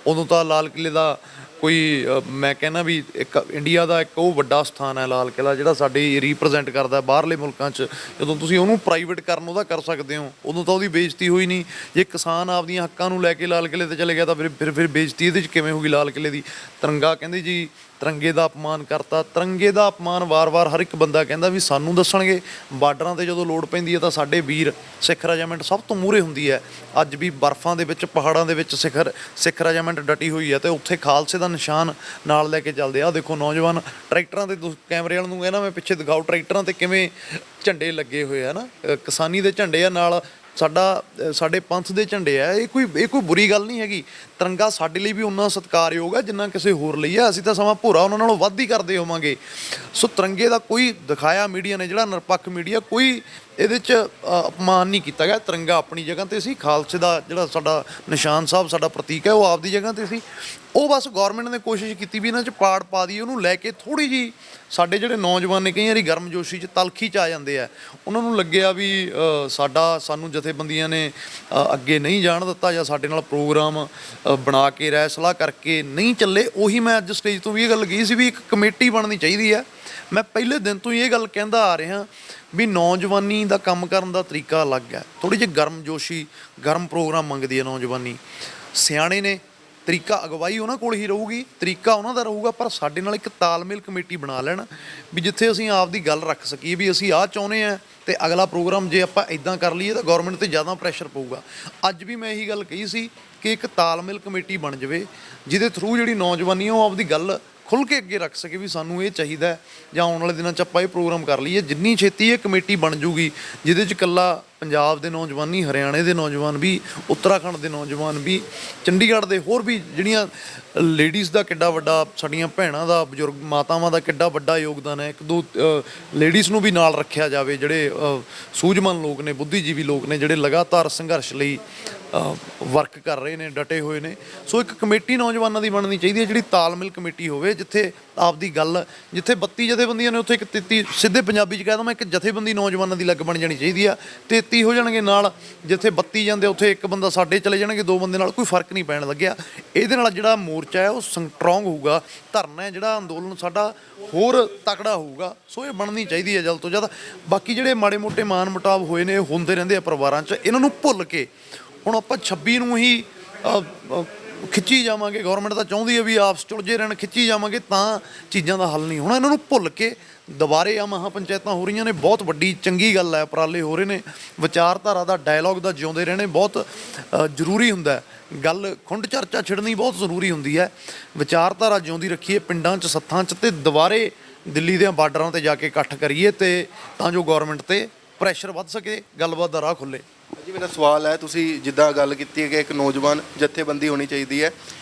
ਉਦੋਂ ਤਾਂ ਲਾਲ ਕਿਲ੍ਹੇ ਦਾ ਕੋਈ ਮੈਂ ਕਹਿੰਦਾ ਵੀ ਇੱਕ ਇੰਡੀਆ ਦਾ ਇੱਕ ਉਹ ਵੱਡਾ ਸਥਾਨ ਹੈ ਲਾਲ ਕਿਲ੍ਹਾ, ਜਿਹੜਾ ਸਾਡੀ ਰੀਪ੍ਰਜੈਂਟ ਕਰਦਾ ਬਾਹਰਲੇ ਮੁਲਕਾਂ 'ਚ। ਜਦੋਂ ਤੁਸੀਂ ਉਹਨੂੰ ਪ੍ਰਾਈਵੇਟ ਕਰਨ ਉਹਦਾ ਕਰ ਸਕਦੇ ਹੋ, ਉਦੋਂ ਤਾਂ ਉਹਦੀ ਬੇਇੱਜ਼ਤੀ ਹੋਈ ਨਹੀਂ। ਜੇ ਕਿਸਾਨ ਆਪਦੀਆਂ ਹੱਕਾਂ ਨੂੰ ਲੈ ਕੇ ਲਾਲ ਕਿਲ੍ਹੇ 'ਤੇ ਚਲੇ ਗਿਆ ਤਾਂ ਫਿਰ ਬੇਇੱਜ਼ਤੀ ਇਹਦੇ 'ਚ ਕਿਵੇਂ ਹੋਊਗੀ ਲਾਲ ਕਿਲ੍ਹੇ ਦੀ? ਤਿਰੰਗਾ ਕਹਿੰਦੇ ਜੀ ਤਿਰੰਗੇ ਦਾ ਅਪਮਾਨ ਕਰਤਾ। ਤਿਰੰਗੇ ਦਾ ਅਪਮਾਨ ਵਾਰ-ਵਾਰ ਹਰ ਇੱਕ ਬੰਦਾ ਕਹਿੰਦਾ ਵੀ ਸਾਨੂੰ ਦੱਸਣਗੇ। ਬਾਰਡਰਾਂ 'ਤੇ ਜਦੋਂ ਲੋੜ ਪੈਂਦੀ ਹੈ ਤਾਂ ਸਾਡੇ ਵੀਰ ਸਿੱਖ ਰੈਜੀਮੈਂਟ ਸਭ ਤੋਂ ਮੂਹਰੇ ਹੁੰਦੀ ਹੈ। ਅੱਜ ਵੀ ਬਰਫ਼ਾਂ ਦੇ ਵਿੱਚ, ਪਹਾੜਾਂ ਦੇ ਵਿੱਚ ਸਿੱਖ ਰੈਜੀਮੈਂਟ ਡਟੀ ਹੋਈ ਹੈ, ਅਤੇ ਉੱਥੇ ਖਾਲਸੇ ਦਾ ਨਿਸ਼ਾਨ ਨਾਲ ਲੈ ਕੇ ਚੱਲਦੇ ਆ। ਦੇਖੋ ਨੌਜਵਾਨ ਟਰੈਕਟਰਾਂ 'ਤੇ, ਕੈਮਰੇ ਵਾਲਿਆਂ ਨੂੰ ਕਹਿੰਦਾ ਮੈਂ ਪਿੱਛੇ ਦਿਖਾਓ ਟਰੈਕਟਰਾਂ 'ਤੇ ਕਿਵੇਂ ਝੰਡੇ ਲੱਗੇ ਹੋਏ ਆ ਨਾ, ਕਿਸਾਨੀ ਦੇ ਝੰਡੇ ਆ, ਨਾਲ ਸਾਡੇ ਪੰਥ ਦੇ ਝੰਡੇ ਆ। ਇਹ ਕੋਈ ਬੁਰੀ ਗੱਲ ਨਹੀਂ ਹੈਗੀ। ਤਿਰੰਗਾ ਸਾਡੇ ਲਈ ਵੀ ਉਨਾ ਸਤਿਕਾਰਯੋਗ ਹੈ ਜਿੰਨਾ ਕਿਸੇ ਹੋਰ ਲਈ ਹੈ। ਅਸੀਂ ਤਾਂ ਸਮਾਂ ਭੋਰਾ ਉਹਨਾਂ ਨਾਲੋਂ ਵੱਧ ਹੀ ਕਰਦੇ ਹੋਵਾਂਗੇ। ਸੋ ਤਿਰੰਗੇ ਦਾ ਕੋਈ ਦਿਖਾਇਆ ਮੀਡੀਆ ਨੇ, ਜਿਹੜਾ ਨਿਰਪੱਖ ਮੀਡੀਆ, ਕੋਈ ਇਹਦੇ 'ਚ ਅਪਮਾਨ ਨਹੀਂ ਕੀਤਾ ਗਿਆ। ਤਿਰੰਗਾ ਆਪਣੀ ਜਗ੍ਹਾ 'ਤੇ ਸੀ। ਖਾਲਸੇ ਦਾ ਜਿਹੜਾ ਸਾਡਾ ਨਿਸ਼ਾਨ ਸਾਹਿਬ ਸਾਡਾ ਪ੍ਰਤੀਕ ਹੈ, ਉਹ ਆਪਦੀ ਜਗ੍ਹਾ 'ਤੇ ਸੀ। ਉਹ ਬਸ ਗੌਰਮੈਂਟ ਨੇ ਕੋਸ਼ਿਸ਼ ਕੀਤੀ ਵੀ ਇਹਨਾਂ 'ਚ ਪਾੜ ਪਾ ਦਈਏ, ਉਹਨੂੰ ਲੈ ਕੇ ਥੋੜ੍ਹੀ ਜਿਹੀ ਸਾਡੇ ਜਿਹੜੇ ਨੌਜਵਾਨ ਨੇ ਕਈ ਵਾਰੀ ਗਰਮਜੋਸ਼ੀ 'ਚ, ਤਲਖੀ 'ਚ ਆ ਜਾਂਦੇ ਆ। ਉਹਨਾਂ ਨੂੰ ਲੱਗਿਆ ਵੀ ਸਾਨੂੰ ਜਥੇਬੰਦੀਆਂ ਨੇ ਅੱਗੇ ਨਹੀਂ ਜਾਣ ਦਿੱਤਾ, ਜਾਂ ਸਾਡੇ ਨਾਲ ਪ੍ਰੋਗਰਾਮ ਬਣਾ ਕੇ ਰਾਏ ਸਲਾਹ ਕਰਕੇ ਨਹੀਂ ਚੱਲੇ। ਉਹੀ ਮੈਂ ਅੱਜ ਸਟੇਜ ਤੋਂ ਵੀ ਇਹ ਗੱਲ ਕਹੀ ਸੀ ਵੀ ਇੱਕ ਕਮੇਟੀ ਬਣਨੀ ਚਾਹੀਦੀ ਹੈ। ਮੈਂ ਪਹਿਲੇ ਦਿਨ ਤੋਂ ਹੀ ਇਹ ਗੱਲ ਕਹਿੰਦਾ ਆ ਰਿਹਾ ਵੀ ਨੌਜਵਾਨੀ ਦਾ ਕੰਮ ਕਰਨ ਦਾ ਤਰੀਕਾ ਅਲੱਗ ਹੈ। ਥੋੜ੍ਹੀ ਜਿਹੀ ਗਰਮਜੋਸ਼ੀ, ਗਰਮ ਪ੍ਰੋਗਰਾਮ ਮੰਗਦੀ ਹੈ ਨੌਜਵਾਨੀ। ਸਿਆਣੇ ਨੇ, ਤਰੀਕਾ ਅਗਵਾਈ ਉਹਨਾਂ ਕੋਲ ਹੀ ਰਹੂਗੀ, ਤਰੀਕਾ ਉਹਨਾਂ ਦਾ ਰਹੂਗਾ, ਪਰ ਸਾਡੇ ਨਾਲ ਇੱਕ ਤਾਲਮੇਲ ਕਮੇਟੀ ਬਣਾ ਲੈਣ ਵੀ ਜਿੱਥੇ ਅਸੀਂ ਆਪਦੀ ਗੱਲ ਰੱਖ ਸਕੀਏ ਵੀ ਅਸੀਂ ਆਹ ਚਾਹੁੰਦੇ ਹਾਂ ਤੇ ਅਗਲਾ ਪ੍ਰੋਗਰਾਮ ਜੇ ਆਪਾਂ ਇਦਾਂ ਕਰ ਲਈਏ ਤਾਂ ਗਵਰਨਮੈਂਟ ਤੇ ਜ਼ਿਆਦਾ ਪ੍ਰੈਸ਼ਰ ਪਊਗਾ। ਅੱਜ ਵੀ ਮੈਂ ਇਹੀ ਗੱਲ ਕਹੀ ਸੀ ਕਿ ਇੱਕ ਤਾਲਮੇਲ ਕਮੇਟੀ ਬਣ ਜਾਵੇ ਜਿਹਦੇ ਥਰੂ ਜਿਹੜੀ ਨੌਜਵਾਨੀ ਉਹ ਆਪਦੀ ਗੱਲ ਖੁੱਲ੍ਹ ਕੇ ਅੱਗੇ ਰੱਖ ਸਕੇ ਵੀ ਸਾਨੂੰ ਇਹ ਚਾਹੀਦਾ ਜਾਂ ਆਉਣ ਵਾਲੇ ਦਿਨਾਂ 'ਚ ਆਪਾਂ ਇਹ ਪ੍ਰੋਗਰਾਮ ਕਰ ਲਈਏ। ਜਿੰਨੀ ਛੇਤੀ ਇਹ ਕਮੇਟੀ ਬਣ ਜੂਗੀ ਜਿਹਦੇ 'ਚ ਇਕੱਲਾ ਪੰਜਾਬ ਦੇ ਨੌਜਵਾਨ ਨਹੀਂ, ਹਰਿਆਣੇ ਦੇ ਨੌਜਵਾਨ ਵੀ, ਉੱਤਰਾਖੰਡ ਦੇ ਨੌਜਵਾਨ ਵੀ, ਚੰਡੀਗੜ੍ਹ ਦੇ ਹੋਰ ਵੀ ਜਿਹੜੀਆਂ ਲੇਡੀਜ਼ ਦਾ ਕਿੱਡਾ ਵੱਡਾ, ਸਾਡੀਆਂ ਭੈਣਾਂ ਦਾ, ਬਜ਼ੁਰਗ ਮਾਤਾਵਾਂ ਦਾ ਕਿੱਡਾ ਵੱਡਾ ਯੋਗਦਾਨ ਹੈ। ਇੱਕ ਦੋ ਲੇਡੀਜ਼ ਨੂੰ ਵੀ ਨਾਲ ਰੱਖਿਆ ਜਾਵੇ ਜਿਹੜੇ ਸੂਝਵਾਨ ਲੋਕ ਨੇ, ਬੁੱਧੀਜੀਵੀ ਲੋਕ ਨੇ, ਜਿਹੜੇ ਲਗਾਤਾਰ ਸੰਘਰਸ਼ ਲਈ ਵਰਕ ਕਰ ਰਹੇ ਨੇ, ਡਟੇ ਹੋਏ ਨੇ। ਸੋ ਇੱਕ ਕਮੇਟੀ ਨੌਜਵਾਨਾਂ ਦੀ ਬਣਨੀ ਚਾਹੀਦੀ ਹੈ ਜਿਹੜੀ ਤਾਲਮੇਲ ਕਮੇਟੀ ਹੋਵੇ ਜਿੱਥੇ ਆਪਦੀ ਗੱਲ, ਜਿੱਥੇ 32 ਜਥੇਬੰਦੀਆਂ ਨੇ ਉੱਥੇ ਇੱਕ 33, ਸਿੱਧੇ ਪੰਜਾਬੀ 'ਚ ਕਹਿ ਦਵਾਂ, ਇੱਕ ਜਥੇਬੰਦੀ ਨੌਜਵਾਨਾਂ ਦੀ ਲੱਗ ਬਣ ਜਾਣੀ ਚਾਹੀਦੀ ਆ। 33 ਹੋ ਜਾਣਗੇ ਨਾਲ, ਜਿੱਥੇ 32 ਜਾਂਦੇ ਉੱਥੇ ਇੱਕ ਬੰਦਾ ਸਾਡੇ ਚਲੇ ਜਾਣਗੇ, 2 ਬੰਦੇ ਨਾਲ ਕੋਈ ਫਰਕ ਨਹੀਂ ਪੈਣ ਲੱਗਿਆ। ਇਹਦੇ ਨਾਲ ਜਿਹੜਾ ਮੋਰਚਾ ਹੈ ਉਹ ਸਟਰੋਂਗ ਹੋਊਗਾ, ਧਰਨਾ ਹੈ ਜਿਹੜਾ ਅੰਦੋਲਨ ਸਾਡਾ ਹੋਰ ਤਕੜਾ ਹੋਊਗਾ। ਸੋ ਇਹ ਬਣਨੀ ਚਾਹੀਦੀ ਹੈ ਜਲਦ ਤੋਂ ਜਲਦ। ਬਾਕੀ ਜਿਹੜੇ ਮਾੜੇ ਮੋਟੇ ਮਾਨ ਮੁਟਾਵ ਹੋਏ ਨੇ ਹੁੰਦੇ ਰਹਿੰਦੇ ਆ ਪਰਿਵਾਰਾਂ 'ਚ, ਇਹਨਾਂ ਨੂੰ ਭੁੱਲ ਕੇ ਹੁਣ ਆਪਾਂ 26 ਨੂੰ ਹੀ ਖਿੱਚੀ ਜਾਵਾਂਗੇ। ਗਵਰਨਮੈਂਟ ਤਾਂ ਚਾਹੁੰਦੀ ਹੈ ਵੀ ਆਪਸ 'ਚ ਉਲਝੇ ਰਹਿਣ, ਖਿੱਚੀ ਜਾਵਾਂਗੇ ਤਾਂ ਚੀਜ਼ਾਂ ਦਾ ਹੱਲ ਨਹੀਂ ਹੋਣਾ। ਇਹਨਾਂ ਨੂੰ ਭੁੱਲ ਕੇ ਦੁਬਾਰੇ ਆ ਮਹਾਂ ਪੰਚਾਇਤਾਂ ਹੋ ਰਹੀਆਂ ਨੇ, ਬਹੁਤ ਵੱਡੀ ਚੰਗੀ ਗੱਲ ਹੈ, ਉਪਰਾਲੇ ਹੋ ਰਹੇ ਨੇ। ਵਿਚਾਰਧਾਰਾ ਦਾ, ਡਾਇਲੋਗ ਦਾ ਜਿਉਂਦੇ ਰਹਿਣੇ ਬਹੁਤ ਜ਼ਰੂਰੀ ਹੁੰਦਾ। ਗੱਲ ਖੁੰਡ ਚਰਚਾ ਛਿੜਨੀ ਬਹੁਤ ਜ਼ਰੂਰੀ ਹੁੰਦੀ ਹੈ। ਵਿਚਾਰਧਾਰਾ ਜਿਉਂਦੀ ਰੱਖੀਏ ਪਿੰਡਾਂ 'ਚ, ਸੱਥਾਂ 'ਚ, ਤੇ ਦੁਬਾਰੇ ਦਿੱਲੀ ਦੇ ਬਾਰਡਰਾਂ 'ਤੇ ਜਾ ਕੇ ਇਕੱਠ ਕਰੀਏ ਤੇ ਤਾਂ ਜੋ ਗਵਰਨਮੈਂਟ 'ਤੇ ਪ੍ਰੈਸ਼ਰ ਵੱਧ ਸਕੇ, ਗੱਲਬਾਤ ਦਾ ਰਾਹ ਖੁੱਲ੍ਹੇ। ਜੀ ਮੇਰਾ ਸਵਾਲ ਹੈ, ਤੁਸੀਂ ਜਿੱਦਾਂ ਗੱਲ ਕੀਤੀ ਹੈ ਕਿ ਇੱਕ ਨੌਜਵਾਨ ਜਥੇਬੰਦੀ ਹੋਣੀ ਚਾਹੀਦੀ ਹੈ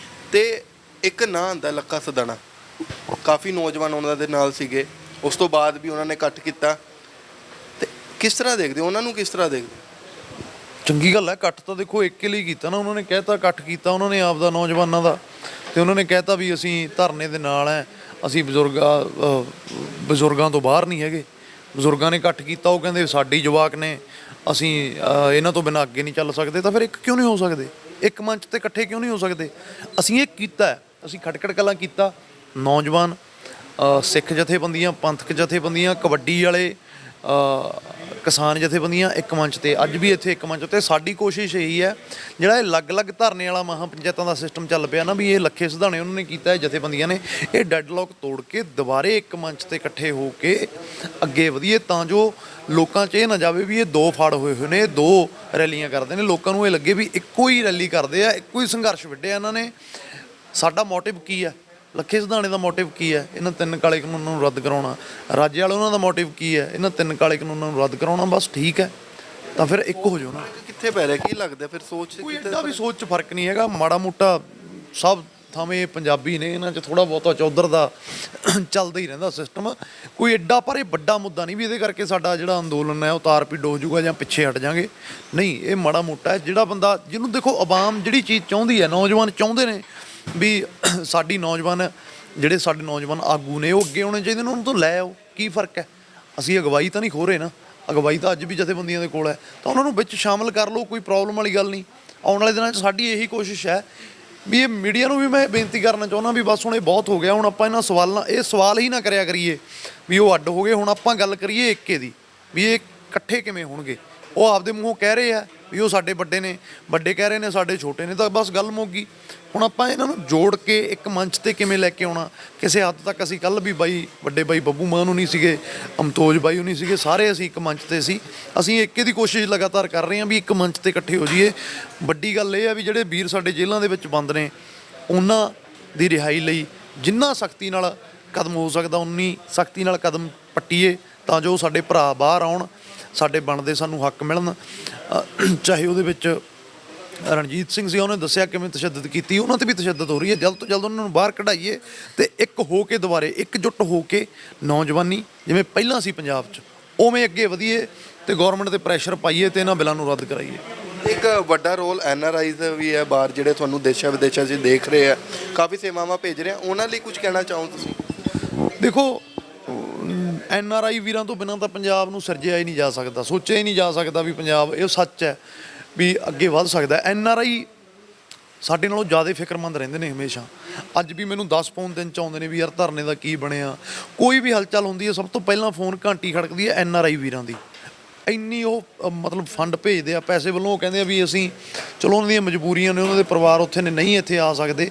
ਤੇ ਇੱਕ ਨਾਂ ਆਉਂਦਾ ਲੱਖਾ ਸਦਾਣਾ, ਕਾਫੀ ਨੌਜਵਾਨ ਉਹਨਾਂ ਦੇ ਨਾਲ ਸੀਗੇ, ਉਸ ਤੋਂ ਬਾਅਦ ਵੀ ਉਹਨਾਂ ਨੇ ਇਕੱਠ ਕੀਤਾ, ਤੇ ਕਿਸ ਤਰ੍ਹਾਂ ਦੇਖਦੇ ਹੋ ਉਹਨਾਂ ਨੂੰ, ਕਿਸ ਤਰ੍ਹਾਂ ਦੇਖਦੇ? ਚੰਗੀ ਗੱਲ ਹੈ। ਇਕੱਠ ਤਾਂ ਦੇਖੋ ਇੱਕ ਲਈ ਕੀਤਾ ਨਾ, ਉਹਨਾਂ ਨੇ ਕਹਿਤਾ ਇਕੱਠ ਕੀਤਾ ਉਹਨਾਂ ਨੇ ਆਪਦਾ ਨੌਜਵਾਨਾਂ ਦਾ, ਤੇ ਉਹਨਾਂ ਨੇ ਕਹਿਤਾ ਵੀ ਅਸੀਂ ਧਰਨੇ ਦੇ ਨਾਲ ਹੈ, ਅਸੀਂ ਬਜ਼ੁਰਗਾਂ ਤੋਂ ਬਾਹਰ ਨਹੀਂ ਹੈਗੇ। ਬਜ਼ੁਰਗਾਂ ਨੇ ਇਕੱਠ ਕੀਤਾ, ਉਹ ਕਹਿੰਦੇ ਸਾਡੀ ਜਵਾਕ ਨੇ, ਅਸੀਂ ਇਹਨਾਂ ਤੋਂ ਬਿਨਾਂ ਅੱਗੇ ਨਹੀਂ ਚੱਲ ਸਕਦੇ। ਤਾਂ ਫਿਰ ਇੱਕ ਕਿਉਂ ਨਹੀਂ ਹੋ ਸਕਦੇ? ਇੱਕ ਮੰਚ ਤੇ ਇਕੱਠੇ ਕਿਉਂ ਨਹੀਂ ਹੋ ਸਕਦੇ? ਅਸੀਂ ਇਹ ਕੀਤਾ, ਅਸੀਂ ਖਟਕੜ ਕਲਾਂ ਕੀਤਾ, ਨੌਜਵਾਨ, ਸਿੱਖ ਜਥੇਬੰਦੀਆਂ, ਪੰਥਕ ਜਥੇਬੰਦੀਆਂ, ਕਬੱਡੀ ਵਾਲੇ, ਕਿਸਾਨ ਜਥੇਬੰਦੀਆਂ ਇੱਕ ਮੰਚ ਤੇ, ਅੱਜ ਵੀ ਇੱਥੇ ਇੱਕ ਮੰਚ ਤੇ। ਸਾਡੀ ਕੋਸ਼ਿਸ਼ ਇਹੀ ਹੈ ਜਿਹੜਾ ਇਹ ਅਲੱਗ-ਅਲੱਗ ਧਰਨੇ ਵਾਲਾ ਮਹਾਂ ਪੰਚਾਇਤਾਂ ਦਾ ਸਿਸਟਮ ਚੱਲ ਪਿਆ ਨਾ, ਵੀ ਇਹ ਲੱਖੇ ਸਿਧਾਣੇ ਉਹਨਾਂ ਨੇ ਕੀਤਾ, ਇਹ ਜਥੇਬੰਦੀਆਂ ਨੇ, ਇਹ ਡੈਡਲੌਕ ਤੋੜ ਕੇ ਦੁਬਾਰੇ ਇੱਕ ਮੰਚ ਤੇ ਇਕੱਠੇ ਹੋ ਕੇ ਅੱਗੇ ਵਧੀਏ, ਤਾਂ ਜੋ ਲੋਕਾਂ 'ਚ ਇਹ ਨਾ ਜਾਵੇ ਵੀ ਇਹ ਦੋ ਫੜ ਹੋਏ ਹੋਏ ਨੇ, ਇਹ ਦੋ ਰੈਲੀਆਂ ਕਰਦੇ ਨੇ। ਲੋਕਾਂ ਨੂੰ ਇਹ ਲੱਗੇ ਵੀ ਇੱਕੋ ਹੀ ਰੈਲੀ ਕਰਦੇ ਆ, ਇੱਕੋ ਹੀ ਸੰਘਰਸ਼ ਵਿੱਢਿਆ ਇਹਨਾਂ ਨੇ। ਸਾਡਾ ਮੋਟਿਵ ਕੀ ਹੈ? ਲੱਖੇ ਸਿਧਾਣੇ ਦਾ ਮੋਟਿਵ ਕੀ ਹੈ? ਇਹਨਾਂ 3 ਕਾਲੇ ਕਾਨੂੰਨਾਂ ਨੂੰ ਰੱਦ ਕਰਾਉਣਾ। ਰਾਜੇ ਵਾਲੇ ਉਹਨਾਂ ਦਾ ਮੋਟਿਵ ਕੀ ਹੈ? ਇਹਨਾਂ 3 ਕਾਲੇ ਕਾਨੂੰਨਾਂ ਨੂੰ ਰੱਦ ਕਰਾਉਣਾ। ਬਸ ਠੀਕ ਹੈ, ਤਾਂ ਫਿਰ ਇੱਕ ਹੋ ਜਾਓ ਨਾ। ਕਿੱਥੇ ਪੈ ਰਿਹਾ, ਕੀ ਲੱਗਦਾ ਫਿਰ ਸੋਚ? ਕੋਈ ਐਡਾ ਵੀ ਸੋਚ 'ਚ ਫਰਕ ਨਹੀਂ ਹੈਗਾ, ਮਾੜਾ ਮੋਟਾ ਸਭ ਥਾਵੇਂ ਪੰਜਾਬੀ ਨੇ, ਇਹਨਾਂ 'ਚ ਥੋੜ੍ਹਾ ਬਹੁਤਾ ਚੌਧਰ ਦਾ ਚੱਲਦਾ ਹੀ ਰਹਿੰਦਾ ਸਿਸਟਮ। ਕੋਈ ਐਡਾ ਪਰ ਇਹ ਵੱਡਾ ਮੁੱਦਾ ਨਹੀਂ ਵੀ ਇਹਦੇ ਕਰਕੇ ਸਾਡਾ ਜਿਹੜਾ ਅੰਦੋਲਨ ਹੈ ਉਹ ਤਾਰ ਪੀੜ ਹੋ ਜਾਊਗਾ ਜਾਂ ਪਿੱਛੇ ਹਟ ਜਾਵਾਂਗੇ। ਨਹੀਂ, ਇਹ ਮਾੜਾ ਮੋਟਾ ਹੈ। ਜਿਹੜਾ ਬੰਦਾ, ਜਿਹਨੂੰ ਦੇਖੋ ਆਵਾਮ ਜਿਹੜੀ ਚੀਜ਼ ਚਾਹੁੰਦੀ ਹੈ, ਨੌਜਵਾਨ ਚਾਹੁੰਦੇ ਨੇ ਵੀ ਸਾਡੀ ਨੌਜਵਾਨ, ਜਿਹੜੇ ਸਾਡੇ ਨੌਜਵਾਨ ਆਗੂ ਨੇ ਉਹ ਅੱਗੇ ਆਉਣੇ ਚਾਹੀਦੇ ਨੇ, ਉਹਨਾਂ ਤੋਂ ਲੈ ਆਓ। ਕੀ ਫਰਕ ਹੈ? ਅਸੀਂ ਅਗਵਾਈ ਤਾਂ ਨਹੀਂ ਖੋ ਰਹੇ ਨਾ, ਅਗਵਾਈ ਤਾਂ ਅੱਜ ਵੀ ਜਥੇਬੰਦੀਆਂ ਦੇ ਕੋਲ ਹੈ, ਤਾਂ ਉਹਨਾਂ ਨੂੰ ਵਿੱਚ ਸ਼ਾਮਲ ਕਰ ਲਓ, ਕੋਈ ਪ੍ਰੋਬਲਮ ਵਾਲੀ ਗੱਲ ਨਹੀਂ। ਆਉਣ ਵਾਲੇ ਦਿਨਾਂ 'ਚ ਸਾਡੀ ਇਹੀ ਕੋਸ਼ਿਸ਼ ਹੈ ਵੀ ਇਹ ਮੀਡੀਆ ਨੂੰ ਵੀ ਮੈਂ ਬੇਨਤੀ ਕਰਨਾ ਚਾਹੁੰਦਾ ਵੀ ਬਸ ਹੁਣ ਇਹ ਬਹੁਤ ਹੋ ਗਿਆ, ਹੁਣ ਆਪਾਂ ਇਹਨਾਂ ਸਵਾਲਾਂ, ਇਹ ਸਵਾਲ ਹੀ ਨਾ ਕਰਿਆ ਕਰੀਏ ਵੀ ਉਹ ਅੱਡ ਹੋ ਗਏ। ਹੁਣ ਆਪਾਂ ਗੱਲ ਕਰੀਏ ਏਕੇ ਦੀ, ਵੀ ਇਹ ਇਕੱਠੇ ਕਿਵੇਂ ਹੋਣਗੇ। ਉਹ ਆਪਦੇ ਮੂੰਹੋਂ ਕਹਿ ਰਹੇ ਆ ਵੀ ਉਹ ਸਾਡੇ ਵੱਡੇ ਨੇ, ਵੱਡੇ ਕਹਿ ਰਹੇ ਨੇ ਸਾਡੇ ਛੋਟੇ ਨੇ, ਤਾਂ ਬਸ ਗੱਲ ਮੁੱਕ ਗਈ। ਹੁਣ ਆਪਾਂ ਇਹਨਾਂ ਨੂੰ ਜੋੜ ਕੇ ਇੱਕ ਮੰਚ ਤੇ ਕਿਵੇਂ ਲੈ ਕੇ ਆਉਣਾ। ਕਿਸੇ ਹੱਦ ਤੱਕ ਅਸੀਂ ਕੱਲ੍ਹ ਵੀ ਬਾਈ, ਵੱਡੇ ਬਾਈ ਬੱਬੂ ਮਾਨ ਨੂੰ ਨਹੀਂ ਸੀਗੇ, ਅਮਤੋਜ ਬਾਈ ਉਹ ਨਹੀਂ ਸੀਗੇ, ਸਾਰੇ ਅਸੀਂ ਇੱਕ ਮੰਚ ਤੇ ਸੀ। ਅਸੀਂ ਏਕੇ ਦੀ ਕੋਸ਼ਿਸ਼ ਲਗਾਤਾਰ ਕਰ ਰਹੇ ਹਾਂ ਵੀ ਇੱਕ ਮੰਚ ਤੇ ਇਕੱਠੇ ਹੋ ਜਾਈਏ। ਵੱਡੀ ਗੱਲ ਇਹ ਹੈ ਵੀ ਜਿਹੜੇ ਵੀਰ ਸਾਡੇ ਜੇਲ੍ਹਾਂ ਦੇ ਵਿੱਚ ਬੰਦ ਨੇ, ਉਹਨਾਂ ਦੀ ਰਿਹਾਈ ਲਈ ਜਿੰਨਾ ਸਖਤੀ ਨਾਲ ਕਦਮ ਹੋ ਸਕਦਾ ਉਨੀ ਸਖਤੀ ਨਾਲ ਕਦਮ ਪੱਟੀਏ, ਤਾਂ ਜੋ ਸਾਡੇ ਭਰਾ ਬਾਹਰ ਆਉਣ, ਸਾਡੇ ਬਣਦੇ ਸਾਨੂੰ ਹੱਕ ਮਿਲਣ। ਚਾਹੇ ਉਹਦੇ ਵਿੱਚ ਰਣਜੀਤ ਸਿੰਘ ਸੀ, ਉਹਨੇ ਦੱਸਿਆ ਕਿਵੇਂ ਤਸ਼ੱਦਦ ਕੀਤੀ, ਉਹਨਾਂ 'ਤੇ ਵੀ ਤਸ਼ੱਦਦ ਹੋ ਰਹੀ ਹੈ। ਜਲਦ ਤੋਂ ਜਲਦ ਉਹਨਾਂ ਨੂੰ ਬਾਹਰ ਕਢਾਈਏ ਤੇ ਇੱਕ ਹੋ ਕੇ ਦੁਬਾਰੇ ਇਕਜੁੱਟ ਹੋ ਕੇ ਨੌਜਵਾਨੀ ਜਿਵੇਂ ਪਹਿਲਾਂ ਸੀ ਪੰਜਾਬ 'ਚ, ਉਵੇਂ ਅੱਗੇ ਵਧੀਏ ਤੇ ਗੌਰਮੈਂਟ 'ਤੇ ਪ੍ਰੈਸ਼ਰ ਪਾਈਏ ਤੇ ਇਹਨਾਂ ਬਿੱਲਾਂ ਨੂੰ ਰੱਦ ਕਰਾਈਏ। ਇੱਕ ਵੱਡਾ ਰੋਲ NRIs ਦਾ ਵੀ ਹੈ ਬਾਹਰ, ਜਿਹੜੇ ਤੁਹਾਨੂੰ ਦੇਸ਼ਾਂ ਵਿਦੇਸ਼ਾਂ 'ਚ ਦੇਖ ਰਹੇ ਆ, ਕਾਫੀ ਸੇਵਾਵਾਂ ਭੇਜ ਰਹੇ ਆ, ਉਹਨਾਂ ਲਈ ਕੁਝ ਕਹਿਣਾ ਚਾਹੋ ਤੁਸੀਂ? ਦੇਖੋ, NRI ਵੀਰਾਂ ਤੋਂ ਬਿਨਾਂ ਤਾਂ ਪੰਜਾਬ ਨੂੰ ਸਿਰਜਿਆ ਹੀ ਨਹੀਂ ਜਾ ਸਕਦਾ, ਸੋਚਿਆ ਹੀ ਨਹੀਂ ਜਾ ਸਕਦਾ ਵੀ ਪੰਜਾਬ, ਇਹ ਸੱਚ ਹੈ ਵੀ ਅੱਗੇ ਵੱਧ ਸਕਦਾ। NRI ਸਾਡੇ ਨਾਲੋਂ ਜ਼ਿਆਦਾ ਫਿਕਰਮੰਦ ਰਹਿੰਦੇ ਨੇ ਹਮੇਸ਼ਾ। ਅੱਜ ਵੀ ਮੈਨੂੰ 10 ਫੋਨ ਦਿਨ 'ਚ ਆਉਂਦੇ ਨੇ ਵੀ ਯਾਰ ਧਰਨੇ ਦਾ ਕੀ ਬਣਿਆ। ਕੋਈ ਵੀ ਹਲਚਲ ਹੁੰਦੀ ਹੈ ਸਭ ਤੋਂ ਪਹਿਲਾਂ ਫੋਨ ਘੰਟੀ ਖੜਕਦੀ ਹੈ NRI ਵੀਰਾਂ ਦੀ। ਇੰਨੀ ਉਹ ਮਤਲਬ ਫੰਡ ਭੇਜਦੇ ਆ ਪੈਸੇ ਵੱਲੋਂ। ਉਹ ਕਹਿੰਦੇ ਆ ਵੀ ਅਸੀਂ ਚਲੋ ਉਹਨਾਂ ਦੀਆਂ ਮਜਬੂਰੀਆਂ ਨੇ, ਉਹਨਾਂ ਦੇ ਪਰਿਵਾਰ ਉੱਥੇ ਨੇ, ਨਹੀਂ ਇੱਥੇ ਆ ਸਕਦੇ,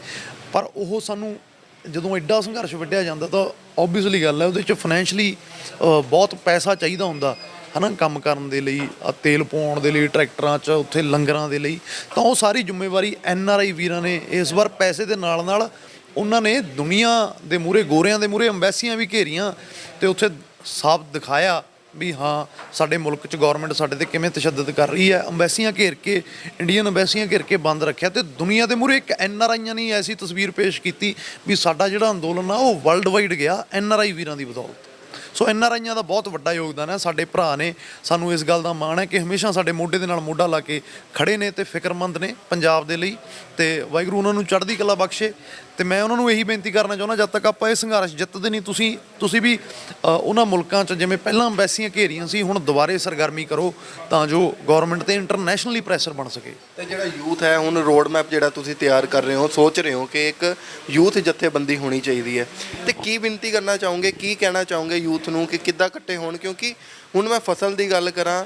ਪਰ ਉਹ ਸਾਨੂੰ ਜਦੋਂ ਐਡਾ ਸੰਘਰਸ਼ ਵਿੱਢਿਆ ਜਾਂਦਾ ਤਾਂ ਓਬਵੀਅਸਲੀ ਗੱਲ ਹੈ ਉਹਦੇ 'ਚ ਫਾਈਨੈਂਸ਼ਲੀ ਬਹੁਤ ਪੈਸਾ ਚਾਹੀਦਾ ਹੁੰਦਾ ਹੈ ਨਾ, ਕੰਮ ਕਰਨ ਦੇ ਲਈ, ਤੇਲ ਪਾਉਣ ਦੇ ਲਈ, ਟਰੈਕਟਰਾਂ 'ਚ ਉੱਥੇ ਲੰਗਰਾਂ ਦੇ ਲਈ। ਤਾਂ ਉਹ ਸਾਰੀ ਜ਼ਿੰਮੇਵਾਰੀ NRI ਵੀਰਾਂ ਨੇ ਇਸ ਵਾਰ ਪੈਸੇ ਦੇ ਨਾਲ ਨਾਲ ਉਹਨਾਂ ਨੇ ਦੁਨੀਆ ਦੇ ਮੂਹਰੇ, ਗੋਰਿਆਂ ਦੇ ਮੂਹਰੇ ਅੰਬੈਸੀਆਂ ਵੀ ਘੇਰੀਆਂ ਤੇ ਉੱਥੇ ਸਾਫ਼ ਦਿਖਾਇਆ ਵੀ ਹਾਂ ਸਾਡੇ ਮੁਲਕ 'ਚ ਗੌਰਮੈਂਟ ਸਾਡੇ ਤੇ ਕਿਵੇਂ ਤਸ਼ੱਦਦ ਕਰ ਰਹੀ ਹੈ। ਅੰਬੈਸੀਆਂ ਘੇਰ ਕੇ, ਇੰਡੀਅਨ ਅੰਬੈਸੀਆਂ ਘੇਰ ਕੇ ਬੰਦ ਰੱਖਿਆ ਤੇ ਦੁਨੀਆ ਦੇ ਮੂਹਰੇ ਇੱਕ NRIਆਂ ਨੇ ਐਸੀ ਤਸਵੀਰ ਪੇਸ਼ ਕੀਤੀ ਵੀ ਸਾਡਾ ਜਿਹੜਾ ਅੰਦੋਲਨ ਆ ਉਹ ਵਰਲਡ ਵਾਈਡ ਗਿਆ NRI ਵੀਰਾਂ ਦੀ ਬਦੌਲਤ। ਸੋ NRIਆਂ ਦਾ ਬਹੁਤ ਵੱਡਾ ਯੋਗਦਾਨ ਹੈ। ਸਾਡੇ ਭਰਾ ਨੇ, ਸਾਨੂੰ ਇਸ ਗੱਲ ਦਾ ਮਾਣ ਹੈ ਕਿ ਹਮੇਸ਼ਾ ਸਾਡੇ ਮੋਢੇ ਦੇ ਨਾਲ ਮੋਢਾ ਲਾ ਕੇ ਖੜੇ ਨੇ ਤੇ ਫਿਕਰਮੰਦ ਨੇ ਪੰਜਾਬ ਦੇ ਲਈ, ਤੇ ਵਾਹਿਗੁਰੂ ਉਹਨਾਂ ਨੂੰ ਚੜ੍ਹਦੀ ਕਲਾ ਬਖਸ਼ੇ। ਤੇ ਮੈਂ ਉਹਨਾਂ ਨੂੰ ਇਹੀ ਬੇਨਤੀ ਕਰਨਾ ਚਾਹੁੰਦਾ, ਜਦ ਤੱਕ ਆਪਾਂ ਇਹ ਸੰਘਰਸ਼ ਜਿੱਤਦੇ ਨਹੀਂ, ਤੁਸੀਂ ਵੀ ਉਹਨਾਂ ਮੁਲਕਾਂ 'ਚ ਜਿਵੇਂ ਪਹਿਲਾਂ ਅੰਬੈਸੀਆਂ ਘੇਰੀਆਂ ਸੀ, ਹੁਣ ਦੁਬਾਰੇ ਸਰਗਰਮੀ ਕਰੋ ਤਾਂ ਜੋ ਗੌਰਮੈਂਟ 'ਤੇ ਇੰਟਰਨੈਸ਼ਨਲੀ ਪ੍ਰੈਸ਼ਰ ਬਣ ਸਕੇ। ਤੇ ਜਿਹੜਾ ਯੂਥ ਹੈ, ਹੁਣ ਰੋਡ ਮੈਪ ਜਿਹੜਾ ਤੁਸੀਂ ਤਿਆਰ ਕਰ ਰਹੇ ਹੋ, ਸੋਚ ਰਹੇ ਹੋ ਕਿ ਇੱਕ ਯੂਥ ਜਥੇਬੰਦੀ ਹੋਣੀ ਚਾਹੀਦੀ ਹੈ, ਤੇ ਕੀ ਬੇਨਤੀ ਕਰਨਾ ਚਾਹੋਗੇ, ਕੀ ਕਹਿਣਾ ਚਾਹੋਗੇ ਯੂਥ ਨੂੰ ਕਿ ਕਿੱਦਾਂ ਇਕੱਠੇ ਹੋਣ? ਕਿਉਂਕਿ ਹੁਣ ਮੈਂ ਫਸਲ ਦੀ ਗੱਲ ਕਰਾਂ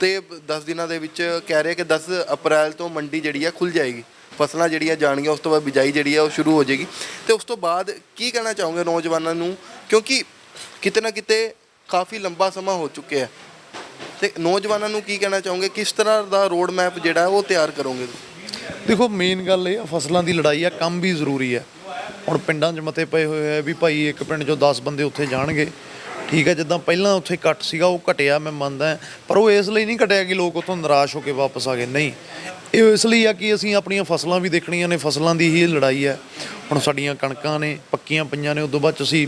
ਤੇ 10 ਦਿਨਾਂ ਦੇ ਵਿੱਚ ਕਹਿ ਰਹੇ ਕਿ 10 ਅਪ੍ਰੈਲ ਤੋਂ ਮੰਡੀ ਜਿਹੜੀ ਆ ਖੁੱਲ੍ਹ ਜਾਏਗੀ, ਫਸਲਾਂ ਜਿਹੜੀਆਂ ਜਾਣਗੀਆਂ, ਉਸ ਤੋਂ ਬਾਅਦ ਬਿਜਾਈ ਜਿਹੜੀ ਆ ਉਹ ਸ਼ੁਰੂ ਹੋ ਜਾਏਗੀ। ਤੇ ਉਸ ਤੋਂ ਬਾਅਦ ਕੀ ਕਹਿਣਾ ਚਾਹੋਗੇ ਨੌਜਵਾਨਾਂ ਨੂੰ, ਕਿਉਂਕਿ ਕਿਤੇ ਨਾ ਕਿਤੇ ਕਾਫੀ ਲੰਬਾ ਸਮਾਂ ਹੋ ਚੁੱਕਿਆ, ਤੇ ਨੌਜਵਾਨਾਂ ਨੂੰ ਕੀ ਕਹਿਣਾ ਚਾਹੋਗੇ, ਕਿਸ ਤਰ੍ਹਾਂ ਦਾ ਰੋਡ ਮੈਪ ਜਿਹੜਾ ਉਹ ਤਿਆਰ ਕਰੋਗੇ? ਦੇਖੋ ਮੇਨ ਗੱਲ ਇਹ ਆ, ਫਸਲਾਂ ਦੀ ਲੜਾਈ ਆ, ਕੰਮ ਵੀ ਜ਼ਰੂਰੀ ਹੈ। ਹੁਣ ਪਿੰਡਾਂ 'ਚ ਮਤੇ ਪਏ ਹੋਏ ਆ ਵੀ ਭਾਈ ਇੱਕ ਪਿੰਡ 'ਚੋਂ 10 ਬੰਦੇ ਉੱਥੇ ਜਾਣਗੇ, ਠੀਕ ਹੈ। ਜਿੱਦਾਂ ਪਹਿਲਾਂ ਉੱਥੇ ਘੱਟ ਸੀਗਾ ਉਹ ਘਟਿਆ, ਮੈਂ ਮੰਨਦਾ, ਪਰ ਉਹ ਇਸ ਲਈ ਨਹੀਂ ਘਟਿਆ ਕਿ ਲੋਕ ਉੱਥੋਂ ਨਿਰਾਸ਼ ਹੋ ਕੇ ਵਾਪਸ ਆ ਗਏ, ਨਹੀਂ। ਇਹ ਇਸ ਲਈ ਆ ਕਿ ਅਸੀਂ ਆਪਣੀਆਂ ਫਸਲਾਂ ਵੀ ਦੇਖਣੀਆਂ ਨੇ, ਫਸਲਾਂ ਦੀ ਹੀ ਲੜਾਈ ਹੈ। ਹੁਣ ਸਾਡੀਆਂ ਕਣਕਾਂ ਨੇ, ਪੱਕੀਆਂ ਪਈਆਂ ਨੇ, ਉਦੋਂ ਬਾਅਦ 'ਚ ਅਸੀਂ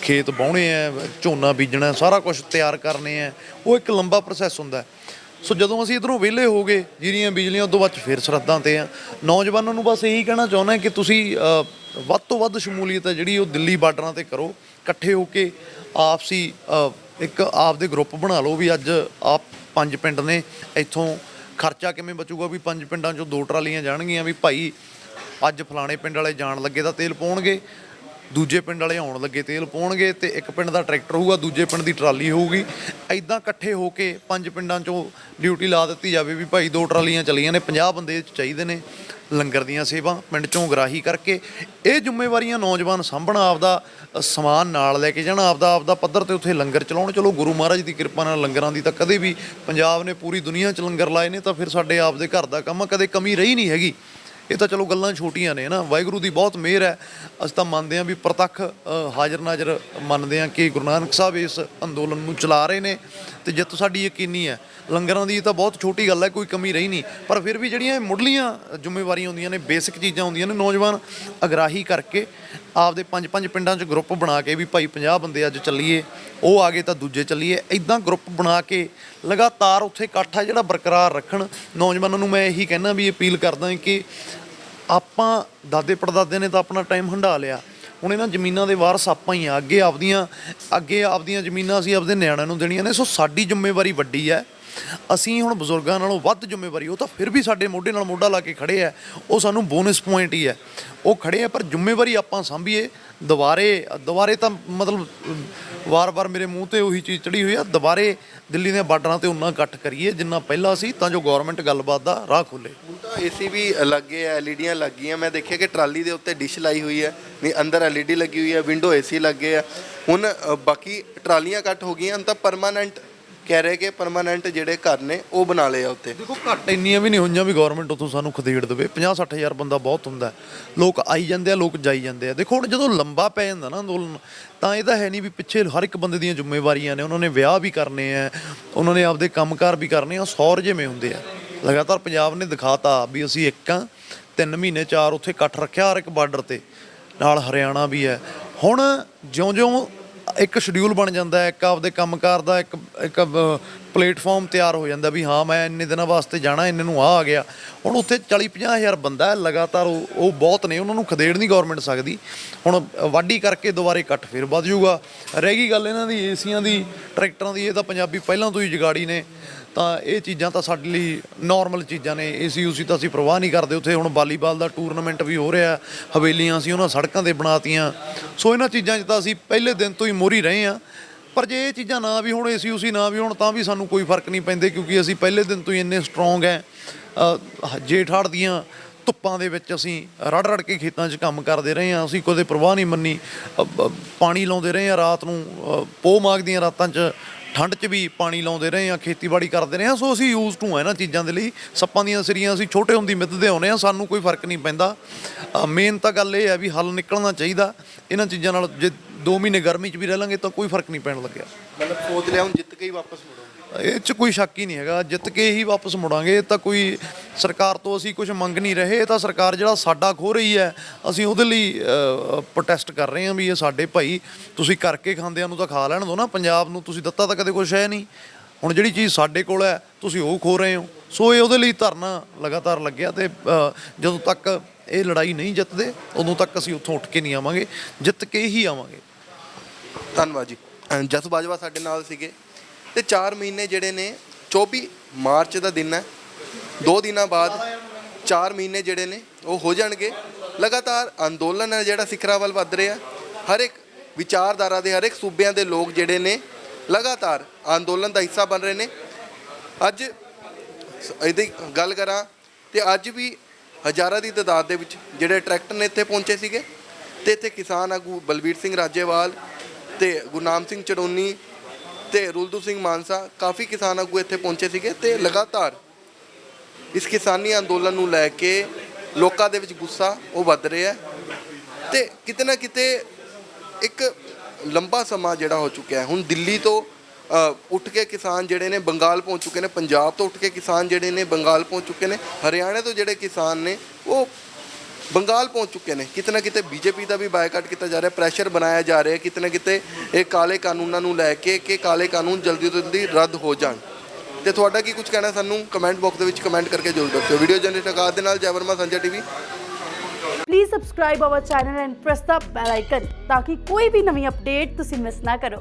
ਖੇਤ ਵਾਹੁਣੇ ਆ, ਝੋਨਾ ਬੀਜਣਾ, ਸਾਰਾ ਕੁਝ ਤਿਆਰ ਕਰਨੇ ਆ, ਉਹ ਇੱਕ ਲੰਬਾ ਪ੍ਰੋਸੈਸ ਹੁੰਦਾ। ਸੋ ਜਦੋਂ ਅਸੀਂ ਇੱਧਰੋਂ ਵਿਹਲੇ ਹੋ ਗਏ, ਜੀਰੀਆਂ ਬੀਜਲੀਆਂ, ਉਦੋਂ ਬਾਅਦ 'ਚ ਫਿਰ ਸਰਹੱਦਾਂ 'ਤੇ ਆ। ਨੌਜਵਾਨਾਂ ਨੂੰ ਬਸ ਇਹੀ ਕਹਿਣਾ ਚਾਹੁੰਦਾ ਕਿ ਤੁਸੀਂ ਵੱਧ ਤੋਂ ਵੱਧ ਸ਼ਮੂਲੀਅਤ ਹੈ ਜਿਹੜੀ ਉਹ ਦਿੱਲੀ ਬਾਰਡਰਾਂ 'ਤੇ ਕਰੋ, ਇਕੱਠੇ ਹੋ ਕੇ ਆਪਸੀ ਇੱਕ ਆਪਦੇ ਗਰੁੱਪ ਬਣਾ ਲਓ ਵੀ ਅੱਜ ਆਪ 5 ਪਿੰਡ ਨੇ, ਇੱਥੋਂ ਖਰਚਾ ਕਿਵੇਂ ਬਚੂਗਾ ਵੀ 5 ਪਿੰਡਾਂ 'ਚੋਂ 2 ਟਰਾਲੀਆਂ ਜਾਣਗੀਆਂ, ਵੀ ਭਾਈ ਅੱਜ ਫਲਾਣੇ ਪਿੰਡ ਵਾਲੇ ਜਾਣ ਲੱਗੇ ਤਾਂ ਤੇਲ ਪਾਉਣਗੇ, ਦੂਜੇ ਪਿੰਡ ਵਾਲੇ ਆਉਣ ਲੱਗੇ ਤੇਲ ਪਾਉਣਗੇ, ਤੇ ਇੱਕ ਪਿੰਡ ਦਾ ਟਰੈਕਟਰ ਹੋਊਗਾ, ਦੂਜੇ ਪਿੰਡ ਦੀ ਟਰਾਲੀ ਹੋਊਗੀ। ਐਦਾਂ ਇਕੱਠੇ ਹੋ ਕੇ 5 ਪਿੰਡਾਂ 'ਚੋਂ ਡਿਊਟੀ ਲਾ ਦਿੱਤੀ ਜਾਵੇ ਵੀ ਭਾਈ 2 ਟਰਾਲੀਆਂ ਚੱਲੀਆਂ ਨੇ, 50 ਬੰਦੇ ਚਾਹੀਦੇ ਨੇ ਲੰਗਰ ਦੀਆਂ ਸੇਵਾ ਪਿੰਡ 'ਚੋਂ ਗਰਾਹੀ ਕਰਕੇ। ਇਹ ਜ਼ਿੰਮੇਵਾਰੀਆਂ ਨੌਜਵਾਨ ਸਾਂਭਣਾ, ਆਪਦਾ ਸਮਾਨ ਨਾਲ ਲੈ ਕੇ ਜਾਣਾ, ਆਪਦਾ ਪੱਧਰ 'ਤੇ ਉੱਥੇ ਲੰਗਰ ਚਲਾਉਣ। ਚਲੋ ਗੁਰੂ ਮਹਾਰਾਜ ਦੀ ਕਿਰਪਾ ਨਾਲ ਲੰਗਰਾਂ ਦੀ ਤਾਂ ਕਦੇ ਵੀ ਪੰਜਾਬ ਨੇ ਪੂਰੀ ਦੁਨੀਆ 'ਚ ਲੰਗਰ ਲਾਏ ਨੇ, ਤਾਂ ਫਿਰ ਸਾਡੇ ਆਪਦੇ ਘਰ ਦਾ ਕੰਮ ਆ, ਕਦੇ ਕਮੀ ਰਹੀ ਨਹੀਂ ਹੈਗੀ। ਇਹ ਤਾਂ ਚਲੋ ਗੱਲਾਂ ਛੋਟੀਆਂ ਨੇ ਨਾ, ਵਾਹਿਗੁਰੂ ਦੀ ਬਹੁਤ ਮਿਹਰ ਹੈ। ਅਸੀਂ ਤਾਂ ਮੰਨਦੇ ਹਾਂ ਵੀ ਪ੍ਰਤੱਖ ਹਾਜ਼ਰ ਨਾਜ਼ਰ ਮੰਨਦੇ ਹਾਂ ਕਿ ਗੁਰੂ ਨਾਨਕ ਸਾਹਿਬ ਇਸ ਅੰਦੋਲਨ ਨੂੰ ਚਲਾ ਰਹੇ ਨੇ, ਤੇ ਜਿੱਤ ਸਾਡੀ ਯਕੀਨੀ ਹੈ। ਲੰਗਰਾਂ ਦੀ ਤਾਂ ਬਹੁਤ ਛੋਟੀ ਗੱਲ ਹੈ, ਕੋਈ ਕਮੀ ਰਹੀ ਨਹੀਂ, ਪਰ ਫਿਰ ਵੀ ਜਿਹੜੀਆਂ ਮੁੱਢਲੀਆਂ ਜ਼ਿੰਮੇਵਾਰੀਆਂ ਹੁੰਦੀਆਂ ਨੇ, ਬੇਸਿਕ ਚੀਜ਼ਾਂ ਹੁੰਦੀਆਂ ਨੇ, ਨੌਜਵਾਨ ਅਗਰਾਹੀ ਕਰਕੇ ਆਪਦੇ 5-5 ਪਿੰਡਾਂ 'ਚ ਗਰੁੱਪ ਬਣਾ ਕੇ ਵੀ ਭਾਈ 50 ਬੰਦੇ ਅੱਜ ਚੱਲੀਏ, ਉਹ ਆ ਗਏ ਤਾਂ ਦੂਜੇ ਚੱਲੀਏ, ਇੱਦਾਂ ਗਰੁੱਪ ਬਣਾ ਕੇ ਲਗਾਤਾਰ ਉੱਥੇ ਇਕੱਠ ਆ ਜਿਹੜਾ ਬਰਕਰਾਰ ਰੱਖਣ। ਨੌਜਵਾਨਾਂ ਨੂੰ ਮੈਂ ਇਹੀ ਕਹਿਣਾ ਵੀ ਅਪੀਲ ਕਰਦਾ ਕਿ ਆਪਾਂ ਦਾਦੇ ਪੜਦਾਦੇ ਨੇ ਤਾਂ ਆਪਣਾ ਟਾਈਮ ਹੰਢਾ ਲਿਆ, ਹੁਣ ਇਹਨਾਂ ਜ਼ਮੀਨਾਂ ਦੇ ਵਾਰਸ ਆਪਾਂ ਹੀ ਆ, ਅੱਗੇ ਆਪਦੀਆਂ ਜ਼ਮੀਨਾਂ ਅਸੀਂ ਆਪਦੇ ਨਿਆਣਿਆਂ ਨੂੰ ਦੇਣੀਆਂ ਨੇ। ਸੋ ਸਾਡੀ ਜ਼ਿੰਮੇਵਾਰੀ ਵੱਡੀ ਹੈ, ਅਸੀਂ ਹੁਣ ਬਜ਼ੁਰਗਾਂ ਨਾਲੋਂ ਵੱਧ ਜ਼ਿੰਮੇਵਾਰੀ, ਉਹ ਤਾਂ ਫਿਰ ਵੀ ਸਾਡੇ ਮੋਢੇ ਨਾਲ ਮੋਢਾ ਲਾ ਕੇ ਖੜੇ ਆ, ਉਹ ਸਾਨੂੰ ਬੋਨਸ ਪੁਆਇੰਟ ਹੀ ਹੈ, ਉਹ ਖੜੇ ਆ, ਪਰ ਜ਼ਿੰਮੇਵਾਰੀ ਆਪਾਂ ਸਾਂਭੀਏ। ਦੁਬਾਰੇ ਤਾਂ ਮਤਲਬ ਵਾਰ-ਵਾਰ ਮੇਰੇ ਮੂੰਹ 'ਤੇ ਉਹੀ ਚੀਜ਼ ਚੜੀ ਹੋਈ ਆ, ਦੁਬਾਰੇ ਦਿੱਲੀ ਦੇ ਬਾਰਡਰਾਂ 'ਤੇ ਉਨਾ ਇਕੱਠ ਕਰੀਏ ਜਿੰਨਾ ਪਹਿਲਾਂ ਸੀ, ਤਾਂ ਜੋ ਗੌਰਮੈਂਟ ਗੱਲਬਾਤ ਦਾ ਰਾਹ ਖੋਲ੍ਹੇ। ਹੁਣ ਤਾਂ ਏਸੀ ਵੀ ਲੱਗੇ ਆ, ਐਲਈਡੀਆਂ ਲੱਗ ਗਈਆਂ। ਮੈਂ ਦੇਖਿਆ ਕਿ ਟਰਾਲੀ ਦੇ ਉੱਤੇ ਡਿਸ਼ ਲਾਈ ਹੋਈ ਹੈ, ਨਹੀਂ ਅੰਦਰ ਐਲਈਡੀ ਲੱਗੀ ਹੋਈ ਹੈ, ਵਿੰਡੋ ਏਸੀ ਲੱਗੇ ਆ। ਹੁਣ ਬਾਕੀ ਟਰਾਲੀਆਂ ਕੱਟ ਹੋ ਗਈਆਂ, ਹੁਣ ਤਾਂ ਪਰਮਾਨੈਂਟ ਕਹਿ ਰਹੇ ਕਿ ਪਰਮਾਨੈਂਟ ਜਿਹੜੇ ਘਰ ਨੇ ਉਹ ਬਣਾ ਲਏ ਆ ਉੱਤੇ। ਦੇਖੋ ਘੱਟ ਇੰਨੀਆਂ ਵੀ ਨਹੀਂ ਹੋਈਆਂ ਵੀ ਗੌਰਮੈਂਟ ਉੱਥੋਂ ਸਾਨੂੰ ਖਦੇੜ ਦੇਵੇ। 50-60 ਹਜ਼ਾਰ ਬੰਦਾ ਬਹੁਤ ਹੁੰਦਾ, ਲੋਕ ਆਈ ਜਾਂਦੇ ਆ, ਲੋਕ ਜਾਈ ਜਾਂਦੇ ਆ। ਦੇਖੋ ਹੁਣ ਜਦੋਂ ਲੰਬਾ ਪੈ ਜਾਂਦਾ ਨਾ ਅੰਦੋਲਨ, ਤਾਂ ਇਹ ਤਾਂ ਹੈ ਨਹੀਂ ਵੀ ਪਿੱਛੇ ਹਰ ਇੱਕ ਬੰਦੇ ਦੀਆਂ ਜ਼ਿੰਮੇਵਾਰੀਆਂ ਨੇ, ਉਹਨਾਂ ਨੇ ਵਿਆਹ ਵੀ ਕਰਨੇ ਆ, ਉਹਨਾਂ ਨੇ ਆਪਦੇ ਕੰਮਕਾਰ ਵੀ ਕਰਨੇ ਆ, 100 ਰੁਝੇਵੇਂ ਹੁੰਦੇ ਆ। ਲਗਾਤਾਰ ਪੰਜਾਬ ਨੇ ਦਿਖਾਤਾ ਵੀ ਅਸੀਂ ਇੱਕ ਆ, 3 ਮਹੀਨੇ 4 ਉੱਥੇ ਇਕੱਠ ਰੱਖਿਆ ਹਰ ਇੱਕ ਬਾਰਡਰ 'ਤੇ, ਨਾਲ ਹਰਿਆਣਾ ਵੀ ਹੈ। ਹੁਣ ਜਿਉਂ-ਜਿਉਂ ਇੱਕ ਸ਼ਡਿਊਲ ਬਣ ਜਾਂਦਾ, ਇੱਕ ਆਪਦੇ ਕੰਮਕਾਰ ਦਾ ਇੱਕ ਪਲੇਟਫਾਰਮ ਤਿਆਰ ਹੋ ਜਾਂਦਾ ਵੀ ਹਾਂ ਮੈਂ ਇੰਨੇ ਦਿਨਾਂ ਵਾਸਤੇ ਜਾਣਾ, ਇੰਨੇ ਨੂੰ ਆ ਗਿਆ। ਹੁਣ ਉੱਥੇ 40-50 ਹਜ਼ਾਰ ਬੰਦਾ ਲਗਾਤਾਰ, ਉਹ ਬਹੁਤ ਨੇ, ਉਹਨਾਂ ਨੂੰ ਖਦੇੜ ਨਹੀਂ ਗੌਰਮੈਂਟ ਸਕਦੀ। ਹੁਣ ਵਾਢੀ ਕਰਕੇ ਦੁਬਾਰੇ ਇਕੱਠ ਫਿਰ ਵੱਧ ਜੂਗਾ। ਰਹਿ ਗਈ ਗੱਲ ਇਹਨਾਂ ਦੀ ਏਸੀਆਂ ਦੀ, ਟਰੈਕਟਰਾਂ ਦੀ, ਇਹ ਤਾਂ ਪੰਜਾਬੀ ਪਹਿਲਾਂ ਤੋਂ ਹੀ ਜਗਾੜੀ ਨੇ, ਤਾਂ ਇਹ ਚੀਜ਼ਾਂ ਤਾਂ ਸਾਡੇ ਲਈ ਨੋਰਮਲ ਚੀਜ਼ਾਂ ਨੇ। ਏਸੀ ਉਸੀ ਤਾਂ ਅਸੀਂ ਪਰਵਾਹ ਨਹੀਂ ਕਰਦੇ। ਉੱਥੇ ਹੁਣ ਵਾਲੀਬਾਲ ਦਾ ਟੂਰਨਾਮੈਂਟ ਵੀ ਹੋ ਰਿਹਾ, ਹਵੇਲੀਆਂ ਅਸੀਂ ਉਹਨਾਂ ਸੜਕਾਂ 'ਤੇ ਬਣਾਤੀਆਂ। ਸੋ ਇਹਨਾਂ ਚੀਜ਼ਾਂ 'ਚ ਤਾਂ ਅਸੀਂ ਪਹਿਲੇ ਦਿਨ ਤੋਂ ਹੀ ਮੋਹਰੀ ਰਹੇ ਹਾਂ, ਪਰ ਜੇ ਇਹ ਚੀਜ਼ਾਂ ਨਾ ਵੀ ਹੋਣ, ਏਸੀ ਉਸੀ ਨਾ ਵੀ ਹੋਣ, ਤਾਂ ਵੀ ਸਾਨੂੰ ਕੋਈ ਫਰਕ ਨਹੀਂ ਪੈਂਦੇ, ਕਿਉਂਕਿ ਅਸੀਂ ਪਹਿਲੇ ਦਿਨ ਤੋਂ ਹੀ ਇੰਨੇ ਸਟਰੋਂਗ ਹੈ। ਜੇਠ ਹਾੜ ਦੀਆਂ ਧੁੱਪਾਂ ਦੇ ਵਿੱਚ ਅਸੀਂ ਰੜ ਰੜ ਕੇ ਖੇਤਾਂ 'ਚ ਕੰਮ ਕਰਦੇ ਰਹੇ ਹਾਂ। ਅਸੀਂ ਕਦੇ ਪਰਵਾਹ ਨਹੀਂ ਮੰਨੀ, ਪਾਣੀ ਲਾਉਂਦੇ ਰਹੇ ਹਾਂ ਰਾਤ ਨੂੰ, ਪੋਹ ਮਾਘ ਦੀਆਂ ਰਾਤਾਂ 'ਚ ਠੰਡ 'ਚ ਵੀ ਪਾਣੀ ਲਾਉਂਦੇ ਰਹੇ ਹਾਂ, ਖੇਤੀਬਾੜੀ ਕਰਦੇ ਰਹੇ ਹਾਂ। ਸੋ ਅਸੀਂ ਯੂਜ਼ ਟੂ ਹਾਂ ਇਹਨਾਂ ਚੀਜ਼ਾਂ ਦੇ ਲਈ। ਸੱਪਾਂ ਦੀਆਂ ਸਿਰੀਆਂ ਅਸੀਂ ਛੋਟੇ ਹੁੰਦੀ ਮਿੱਧਦੇ ਆਉਂਦੇ ਹਾਂ, ਸਾਨੂੰ ਕੋਈ ਫਰਕ ਨਹੀਂ ਪੈਂਦਾ। ਮੇਨ ਤਾਂ ਗੱਲ ਇਹ ਹੈ ਵੀ ਹੱਲ ਨਿਕਲਣਾ ਚਾਹੀਦਾ ਇਹਨਾਂ ਚੀਜ਼ਾਂ ਨਾਲ। ਜੇ 2 ਮਹੀਨੇ ਗਰਮੀ 'ਚ ਵੀ ਰਹਿ ਲਾਂਗੇ ਤਾਂ ਕੋਈ ਫਰਕ ਨਹੀਂ ਪੈਣ ਲੱਗਿਆ। ਮਤਲਬ ਸੋਚ ਲਿਆ ਹੁਣ ਜਿੱਤ ਕੇ ਹੀ ਵਾਪਸ ਮੁੜੋਗੇ? ਇਹ 'ਚ ਕੋਈ ਸ਼ੱਕ ਹੀ ਨਹੀਂ ਹੈਗਾ, ਜਿੱਤ ਕੇ ਹੀ ਵਾਪਸ ਮੁੜਾਂਗੇ। ਇਹ ਤਾਂ ਕੋਈ ਸਰਕਾਰ ਤੋਂ ਅਸੀਂ ਕੁਝ ਮੰਗ ਨਹੀਂ ਰਹੇ, ਇਹ ਤਾਂ ਸਰਕਾਰ ਜਿਹੜਾ ਸਾਡਾ ਖੋਹ ਰਹੀ ਹੈ, ਅਸੀਂ ਉਹਦੇ ਲਈ ਪ੍ਰੋਟੈਸਟ ਕਰ ਰਹੇ ਹਾਂ ਵੀ ਇਹ ਸਾਡੇ ਭਾਈ ਤੁਸੀਂ ਕਰਕੇ ਖਾਂਦਿਆਂ ਨੂੰ ਤਾਂ ਖਾ ਲੈਣ ਦਿਓ ਨਾ। ਪੰਜਾਬ ਨੂੰ ਤੁਸੀਂ ਦਿੱਤਾ ਤਾਂ ਕਦੇ ਕੁਛ ਹੈ ਨਹੀਂ, ਹੁਣ ਜਿਹੜੀ ਚੀਜ਼ ਸਾਡੇ ਕੋਲ ਹੈ ਤੁਸੀਂ ਉਹ ਖੋ ਰਹੇ ਹੋ। ਸੋ ਇਹ ਉਹਦੇ ਲਈ ਧਰਨਾ ਲਗਾਤਾਰ ਲੱਗਿਆ, ਅਤੇ ਜਦੋਂ ਤੱਕ ਇਹ ਲੜਾਈ ਨਹੀਂ ਜਿੱਤਦੇ ਉਦੋਂ ਤੱਕ ਅਸੀਂ ਉੱਥੋਂ ਉੱਠ ਕੇ ਨਹੀਂ ਆਵਾਂਗੇ, ਜਿੱਤ ਕੇ ਹੀ ਆਵਾਂਗੇ। ਧੰਨਵਾਦ ਜੀ। ਜਸ ਬਾਜਵਾ ਸਾਡੇ ਨਾਲ ਸੀਗੇ। ਤੇ 4 ਮਹੀਨੇ ਜਿਹੜੇ ਨੇ 24 ਮਾਰਚ ਦਾ ਦਿਨ ਹੈ, 2 ਦਿਨਾਂ ਬਾਅਦ 4 ਮਹੀਨੇ ਜਿਹੜੇ ਨੇ ਉਹ ਹੋ ਜਾਣਗੇ। ਲਗਾਤਾਰ ਅੰਦੋਲਨ ਹੈ ਜਿਹੜਾ ਸਿਖਰਾਂ ਵੱਲ ਵੱਧ ਰਿਹਾ। ਹਰ ਇੱਕ ਵਿਚਾਰਧਾਰਾ ਦੇ, ਹਰ ਇੱਕ ਸੂਬਿਆਂ ਦੇ ਲੋਕ ਜਿਹੜੇ ਨੇ ਲਗਾਤਾਰ ਅੰਦੋਲਨ ਦਾ ਹਿੱਸਾ ਬਣ ਰਹੇ ਨੇ। ਅੱਜ ਇਹਦੀ ਗੱਲ ਕਰਾਂ ਤੇ ਅੱਜ ਵੀ ਹਜ਼ਾਰਾਂ ਦੀ ਤਾਦਾਦ ਦੇ ਵਿੱਚ ਜਿਹੜੇ ਟਰੈਕਟਰ ਨੇ ਇੱਥੇ ਪਹੁੰਚੇ ਸੀਗੇ, ਤੇ ਇੱਥੇ ਕਿਸਾਨ ਆਗੂ ਬਲਬੀਰ ਸਿੰਘ ਰਾਜੇਵਾਲ ਤੇ ਗੁਰਨਾਮ ਸਿੰਘ ਚੜੋਨੀ ਤੇ ਰੁਲਦੂ ਸਿੰਘ ਮਾਨਸਾ, ਕਾਫੀ ਕਿਸਾਨ ਆਗੂ ਇੱਥੇ ਪਹੁੰਚੇ ਸੀਗੇ। ਤੇ ਲਗਾਤਾਰ ਇਸ ਕਿਸਾਨੀ ਅੰਦੋਲਨ ਨੂੰ ਲੈ ਕੇ ਲੋਕਾਂ ਦੇ ਵਿੱਚ ਗੁੱਸਾ ਉਹ ਵੱਧ ਰਿਹਾ ਤੇ ਕਿਤੇ ਨਾ ਕਿਤੇ ਇੱਕ ਲੰਬਾ ਸਮਾਂ ਜਿਹੜਾ ਹੋ ਚੁੱਕਿਆ ਹੈ। ਹੁਣ ਦਿੱਲੀ ਤੋਂ ਉੱਠ ਕੇ ਕਿਸਾਨ ਜਿਹੜੇ ਨੇ ਬੰਗਾਲ ਪਹੁੰਚ ਚੁੱਕੇ ਨੇ, ਪੰਜਾਬ ਤੋਂ ਉੱਠ ਕੇ ਕਿਸਾਨ ਜਿਹੜੇ ਨੇ ਬੰਗਾਲ ਪਹੁੰਚ ਚੁੱਕੇ ਨੇ, ਹਰਿਆਣੇ ਤੋਂ ਜਿਹੜੇ ਕਿਸਾਨ ਨੇ ਉਹ ਬੰਗਾਲ ਪਹੁੰਚ ਚੁੱਕੇ ਨੇ। ਕਿਤੇ ਨਾ ਕਿਤੇ ਬੀਜੇਪੀ ਦਾ ਵੀ ਬਾਈਕਾਟ ਕੀਤਾ ਜਾ ਰਿਹਾ, ਪ੍ਰੈਸ਼ਰ ਬਣਾਇਆ ਜਾ ਰਿਹਾ ਕਿਤੇ ਨਾ ਕਿਤੇ ਇਹ ਕਾਲੇ ਕਾਨੂੰਨਾਂ ਨੂੰ ਲੈ ਕੇ ਕਿ ਕਾਲੇ ਕਾਨੂੰਨ ਜਲਦੀ ਤੋਂ ਜਲਦੀ ਰੱਦ ਹੋ ਜਾਣ। ਤੇ ਤੁਹਾਡਾ ਕੀ ਕੁਝ ਕਹਿਣਾ ਸਾਨੂੰ ਕਮੈਂਟ ਬਾਕਸ ਦੇ ਵਿੱਚ ਕਮੈਂਟ ਕਰਕੇ ਜ਼ਰੂਰ ਦੱਸਿਓ। ਵੀਡੀਓ ਜਰਨਲਿਸਟ ਆਕਾਸ਼ ਦੇ ਨਾਲ ਜੈ ਵਰਮਾ, ਸਾਂਝਾ TV. Please subscribe our channel and press the bell icon ਤਾਂ ਕਿ ਕੋਈ ਵੀ ਨਵੀਂ ਅਪਡੇਟ ਤੁਸੀਂ ਮਿਸ ਨਾ ਕਰੋ।